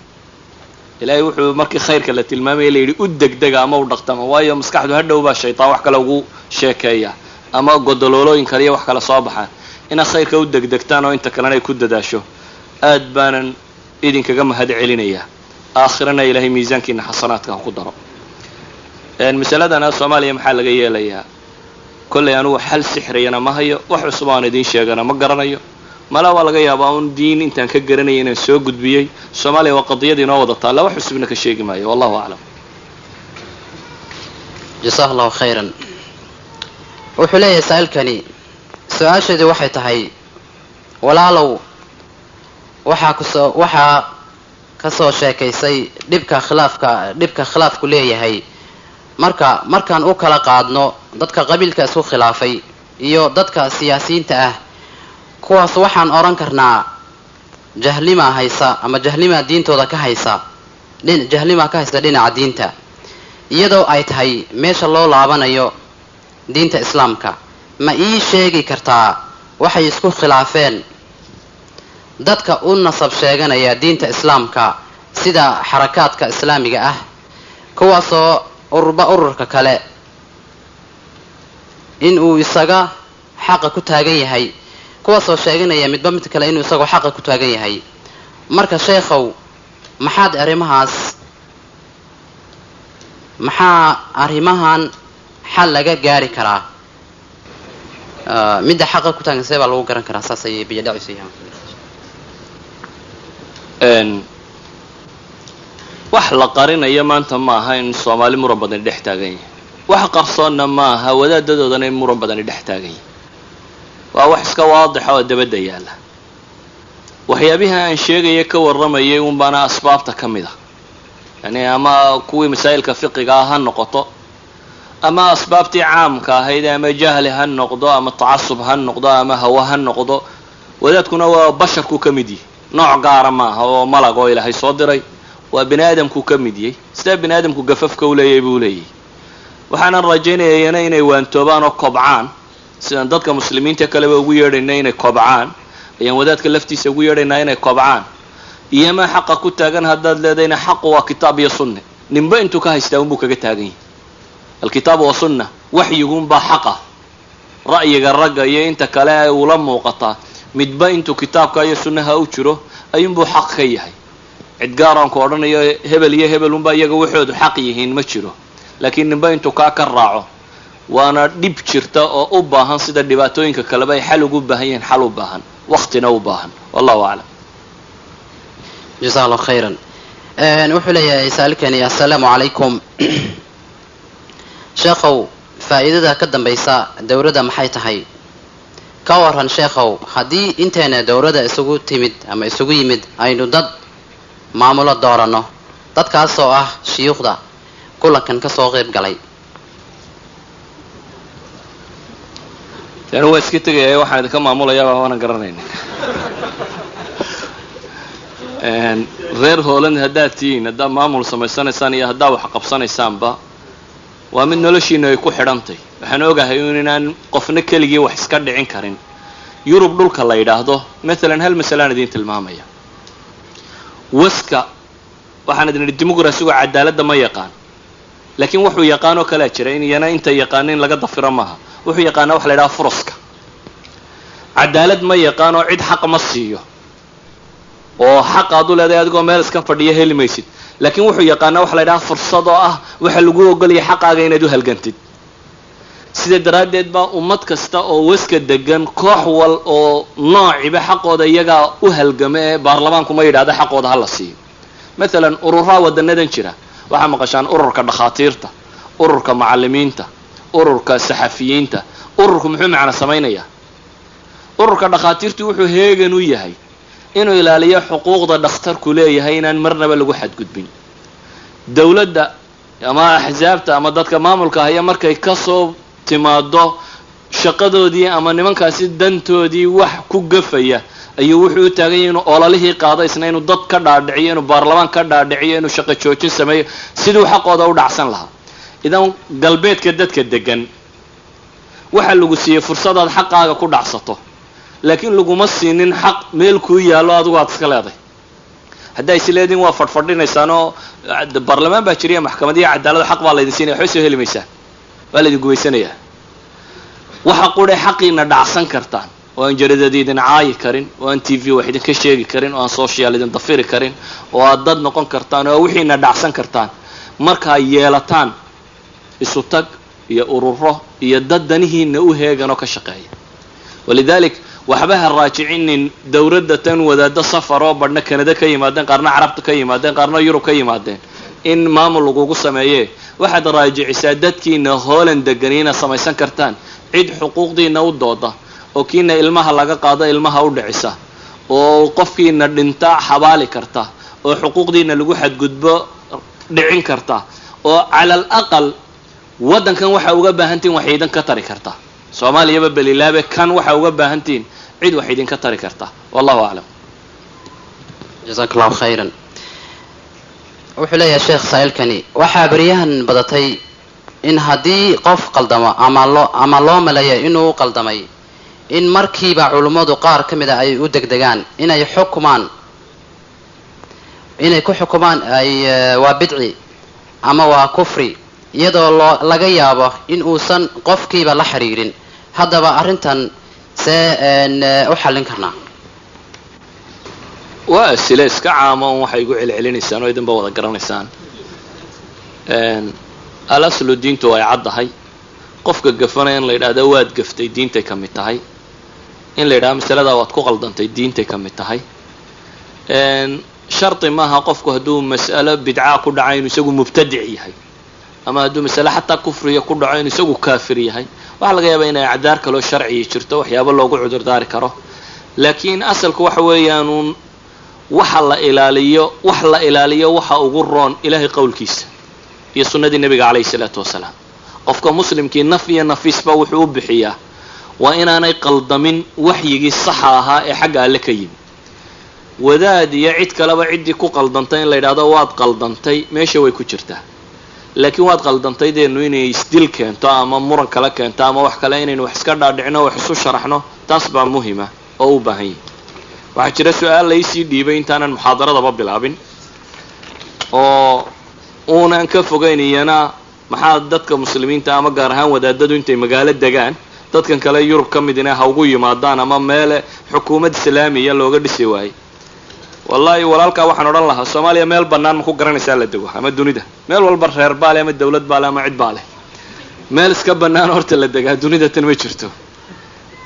ilaahay wuxuu markii khayrka la tilmaamay leeyahay u degdega ama u dhaqtama, waayo maskaxdu hadhow baa shaytaan wax kale ugu sheekeeya ama godololooyin kale iyo wax kale soo baxaan. ina khayrka u degdegtaan oo inta kalena ay ku dadaasho aad baanan idinkaga mahad celinayaa. aakhirana ilaahay miisaankiina xasanaadka ku daro. masaladana Soomaaliya maxaa laga yeelayaa? kollay anigu xal sixriyana ma hayo, wax cusub aan idin sheegana ma garanayo. mala waa laga yaabaa un diin intaan ka garanay inaan soo gudbiyay. Soomaaliya waa qadiyadii noo wada taala, wax cusubna ka sheegi maayo. wallahu aclam. جزاه الله خيرا. wuxuu leeyahay saa'ilkani, su-aasheedu waxay tahay, walaalow waxaa kasoo sheekaysay dhibka khilaafku leeyahay. markaan u kala qaadno dadka qabiilka isku khilaafay iyo dadka siyaasiyiinta ah, kuwaas waxaan oran karnaa jahlima haysa ama jahlima diintooda ka haysa dhinaca diinta, iyadoo ay tahay meesha loo laabanayo diinta islaamka. ma ii sheegi kartaa waxay isku khilaafeen dadka u nasab sheeganaya diinta islaamka sida xarakaadka islaamiga ah, kuwaasoo ururka kale inuu isaga xaqa ku taagan yahay, kuwaasoo sheeganaya midba mid kale inuu isagoo xaqa ku taagan yahay. marka sheekhow, maxaa arrimahan xal laga gaari karaa? midda xaqa ku taagan see baa lagu garan karaa? saas ayay biyo dhacaysa. wax la qarinayo maanta ma aha in Soomaali muran badan dhex taagan yahay. wax qarsoonna ma aha wadaadadoodana in muran badan dhex taagan yahay. waa wax iska waadix oo dabada yaala. waxyaabaha aan sheegaya ka waramayay un baana asbaabta kamid ah. yani ama kuwii masaa'ilka fiqiga ha noqoto, ama asbaabtii caamka ahayd, ama jahli ha noqdo, ama tacasub ha noqdo, ama hawa ha noqdo. wadaadkuna waa basharku ka mid yahay, nooc gaara ma aha oo malag oo ilaahay soo diray. waa bini aadamku ka mid yahay, sida bini aadamku gafafka u leeyahay buu leeyahay. waxaanan rajaynayaa inay waantoobaan oo kobcaan, sidaan dadka muslimiinta kaleba ugu yeedhaynaa inay kobcaan, ayaan wadaadka laftiisa ugu yeedhaynaa inay kobcaan. iyama xaqa ku taagan haddaad leedayna xaqu waa kitaab iyo sunne. ninba intuu ka haystaa unbuu kaga taagan yahay. alkitaabu wa sunna, waxyiguunbaa xaqa. ra'yiga ragga iyo inta kale ay ula muuqataa midba intuu kitaabka iyo sunnaha u jiro ayuunbuu xaq ka yahay. cid gaaraanku odhanayo hebel iyo hebel unbaa iyaga waxoodu xaq yihiin ma jiro. laakiin ninba intuu ka raaco waana dhib jirta oo u baahan sida dhibaatooyinka kaleba ay xal ugu baahan yihiin, xal u baahan, waqtina u baahan. wallahu aclam. جزاه الله خيرا. wuxuu leeyahay saalkani, assalaamu calaykum. sheekhow, faa'iidada ka dambaysa dowladda maxay tahay? ka waran sheekhow, haddii inteena dowladda isugu timid ama isugu yimid aynu dad maamulo dooranno, dadkaasoo ah shuyuukhda kulankan ka soo qayb galay. waa iska tegaya waxaan idinka maamulayaa waana garanayna. reer Holland haddaad tihiin haddaa maamul samaysanaysaan iyo haddaa wax qabsanaysaanba waa mid noloshiina ay ku xidhantay waxaan ogahay inaan qofna keligii wax iska dhicin karin yurub dhulka la yidhaahdo maalan hal masalaan idiin tilmaamaya waska waxaan idin idhi dimuqraasigu cadaaladda ma yaqaan laakiin wuxuu yaqaanoo kalaa jira in iyana inta yaqaanin laga dafiro maaha wuxuu yaqaanaa wax la yidhaha furuska cadaalad ma yaqaanoo cid xaq ma siiyo oo xaq aad u leedahay adigoo meel iska fadhiya heli maysid laakiin wuxuu yaqaanaa wax la yidhaha fursad oo ah waxa lagu ogolaya xaqaaga inaad u halgantid sida daraaddeed baa ummad kasta oo waska degan koox wal oo noociba xaqooda iyagaa u halgama ee baarlamaanku ma yidhahda xaqooda ha la siiyo maalan ururaha wadanadan jira waxaa maqashaan ururka dhakhaatiirta ururka macallimiinta ururka saxafiyiinta ururku muxuu macna samaynayaa ururka dhakhaatiirtu wuxuu heegan u yahay inuu ilaaliyo xuquuqda dhakhtarku leeyahay inaan marnaba lagu xadgudbin dawladda ama axsaabta ama dadka maamulka haya markay kasoo timaado shaqadoodii ama nimankaasi dantoodii wax ku gafaya ayuu wuxuu u taagan yahay inuu ololihii qaado isna inuu dad ka dhaadhiciyo inuu baarlamaan ka dhaadhiciyo inuu shaqo joojin sameeyo siduu xaqooda u dhacsan lahaa idan galbeedka dadka degan waxa lagu siiyey fursadaad xaqaaga ku dhacsato laakiin laguma siinin xaq meel kuu yaallo adigu aad iska leedahay hadday isleediin waa fadhfadhinaysaanoo baarlamaan baa jiriya maxkamadiya cadaalada xaq baa laydin siinaya waxba soo heli maysaan waa laydin gumaysanayaa waxa qudhe xaqiina dhacsan kartaan oo aan jaradada idin caayi karin oo aan tv wax idinka sheegi karin oo aan social idin dafiri karin oo aad dad noqon kartaan oo wixiina dhacsan kartaan markaa yeelataan isu tag iyo ururo iyo dad danihiina u heegan oo ka shaqeeya walidalik waxba ha raajicinin dawladda tan wadaado safar oo badhna Canada ka yimaadeen qaarna carabta ka yimaadeen qaarna Yurub ka yimaadeen in maamul lagu sameeyay waxaad raajicisaa dadkiina Holland deganiina samaysan kartaan cid xuquuqdiina u dooda oo kiina ilmaha laga qaado ilmaha u dhicisa oo qofkiina dhinta xabaali karta oo xuquuqdiina lagu xadgudbo dhicin karta oo cala al-aqal wadankan waxa uga baahantiin wax idin ka tari karta Soomaaliya balilaabe kan waxa uga baahantiin cid wax idin ka tari karta wallahu a'lam jazakallahu khayran wuxuu leeyahay sheekh saailkani waxa bariyahan badatay in haddii qof qaldamo ama loo maleeyo inuu qaldamay in markiiba culimadu qaar ka mid ah ay u degdegaan inay ku xukumaan ay waa bidci ama waa kufri iyadoo laga yaabo in uusan qofkiiba la xiriirin haddaba arrintan see u xallin karnaa waa asile iska caamo waxay igu celcelinaysaan oo idinba wada garanaysaan alaslu diintu ay caddahay qofka gafanaya in la yidhaahdo waad gaftay diintay ka mid tahay in la yidhahdo masaladaa waad ku qaldantay diintay ka mid tahay shardi maaha qofku hadduu mas'alo bidca ku dhaco inuu isagu mubtadic yahay ama hadduu mas'alo xataa kufriya ku dhaco inuu isagu kaafir yahay waxaa laga yaabaa inay acdaar kaloo sharciya jirto waxyaabo loogu cudurdaari karo laakiin asalku waxa weeyaanuun wax la ilaaliyo waxa ugu roon ilaahay qowlkiisa iyo sunnadii nabiga calayhi salaatu wasalaam qofka muslimkii naf iyo nafiisba wuxuu u bixiyaa waa inaanay qaldamin waxyigii saxa ahaa ee xagga alle ka yimi wadaad iyo cid kaleba ciddii ku qaldantay in la yidhaahdo waad qaldantay meesha way ku jirtaa laakiin waad qaldantay deenu inay isdil keento ama muran kala keento ama wax kale inaynu wax iska dhaadhicno wax isu sharaxno taas baa muhima oo u baahan yahay waxaa jira su-aal laysii dhiibay intaanan muxaadaradaba bilaabin oo uunan ka fogeyn iyana maxaa dadka muslimiinta ama gaar ahaan wadaadadu intay magaalo degaan dadkan kale Yurub ka midina ha ugu yimaadaan ama meel xukuumad islaamiya looga dhisi waayay wallahi walaalka waxaan oran lahaa Soomaaliya meel banaan ma ku garanaysaa la dego ama dunida meel walba reer baale ama dawlad baale ama cid baale meel iska banaan horta la degaa dunida tan ma jirto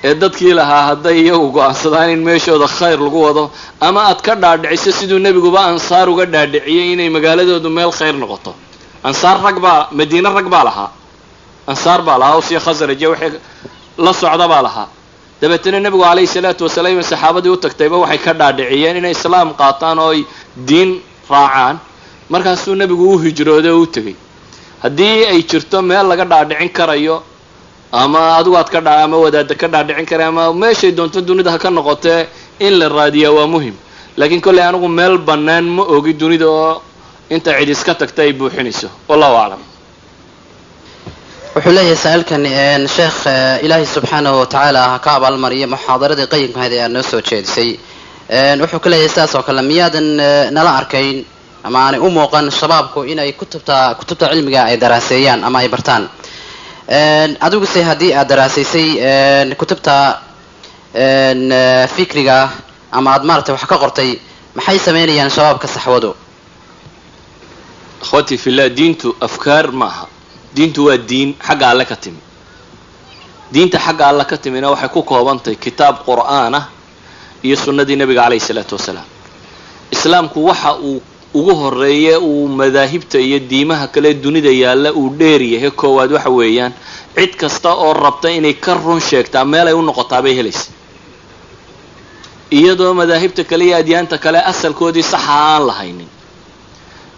ee dadkii lahaa hadday iyagu go'aansadaan in meeshooda khayr lagu wado ama aad ka dhaadhiciso siduu nebiguba ansaar uga dhaadhiciyay inay magaaladoodu meel khayr noqoto ansaar madiina rag baa lahaa ansaar baa lahaa oo si khasraj waxay la socda baa lahaa dabeetana nabigu calayhi salaatu wasalaam saxaabadii u tagtayba waxay ka dhaadhiciyeen inay islaam qaataan oo ay diin raacaan markaasuu nabigu u hijrooday oo u tagay haddii ay jirto meel laga dhaadhicin karayo ama adigu aad ka ama wadaada ka dhaadhicin karay ama meeshay doonto dunida ha ka noqotee in la raadiyaa waa muhim laakiin kolley anigu meel bannaan ma ogi dunida oo inta cid iska tagta ay buuxinayso wallahu aclam. wuxuu leeyahay sa'alkan sheekh ilaahay subxaanahu watacaala ha ka abaalmariyo muxaadaradii qayimkahayd ee aad noo soo jeedisay. wuxuu ka leeyahay sidaas oo kale miyaadan nala arkayn ama aanay u muuqan shabaabku inay kutubta cilmiga ay daraaseeyaan ama ay bartaan? adiguse haddii aad daraasaysay kutubta fikriga ama aad maaragtay wax ka qortay, maxay samaynayaan shabaabka saxwadu? akhwati fillah, diintu afkaar maaha. diintu waa diin xagga alle ka timi. diinta xagga alle ka timina waxay ku koobantahay kitaab qur'aan ah iyo sunnadii nabiga calayhi salaatu wasalaam. islaamku waxa uu ugu horeeye uu madaahibta iyo diimaha kale dunida yaalla uu dheer yahay koowaad waxa weeyaan cid kasta oo rabta inay ka run sheegtaa meel ay u noqotaa bay helaysa, iyadoo madaahibta kale iyo adyaanta kale asalkoodii saxa aan lahaynin.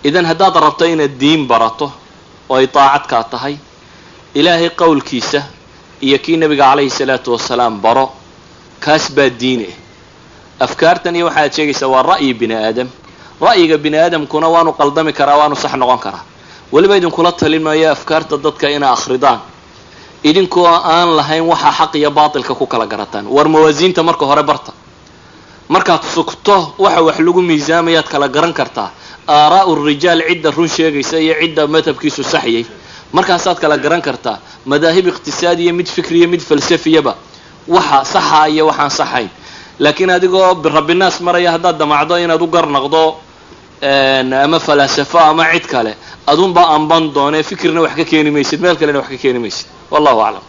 idan haddaad rabto inaad diin barato oo ay daacadkaa tahay, ilaahay qowlkiisa iyo kii nabiga calayhi salaatu wasalaam baro, kaas baa diine. afkaartan iyo waxaad sheegaysaa waa ra'yi bini aadam. ra'yiga bini aadamkuna waanu qaldami karaa, waanu sax noqon karaa. weliba idinkula talimaya afkaarta dadka inaa akhridaan idinkoo aan lahayn waxa xaq iyo baatilka ku kala garataan. war mawaasiinta marka hore barta, markaad sugto waxa wax lagu miisaamayaad kala garan kartaa aaraa'u rijaal, cidda run sheegaysa iyo cidda madhabkiisu saxyay. markaasaad kala garan kartaa madaahib iqtisaadiya, mid fikriya, mid falsafiyaba, waxa saxa iyo waxaan saxayn. laakiin adigoo birabbinaas maraya haddaad damacdo inaad u garnaqdo ama falasafo ama cid kale, adunba anban doone fikirna wax ka keeni maysid, meel kalena wax ka keeni maysid. wallahu aclam.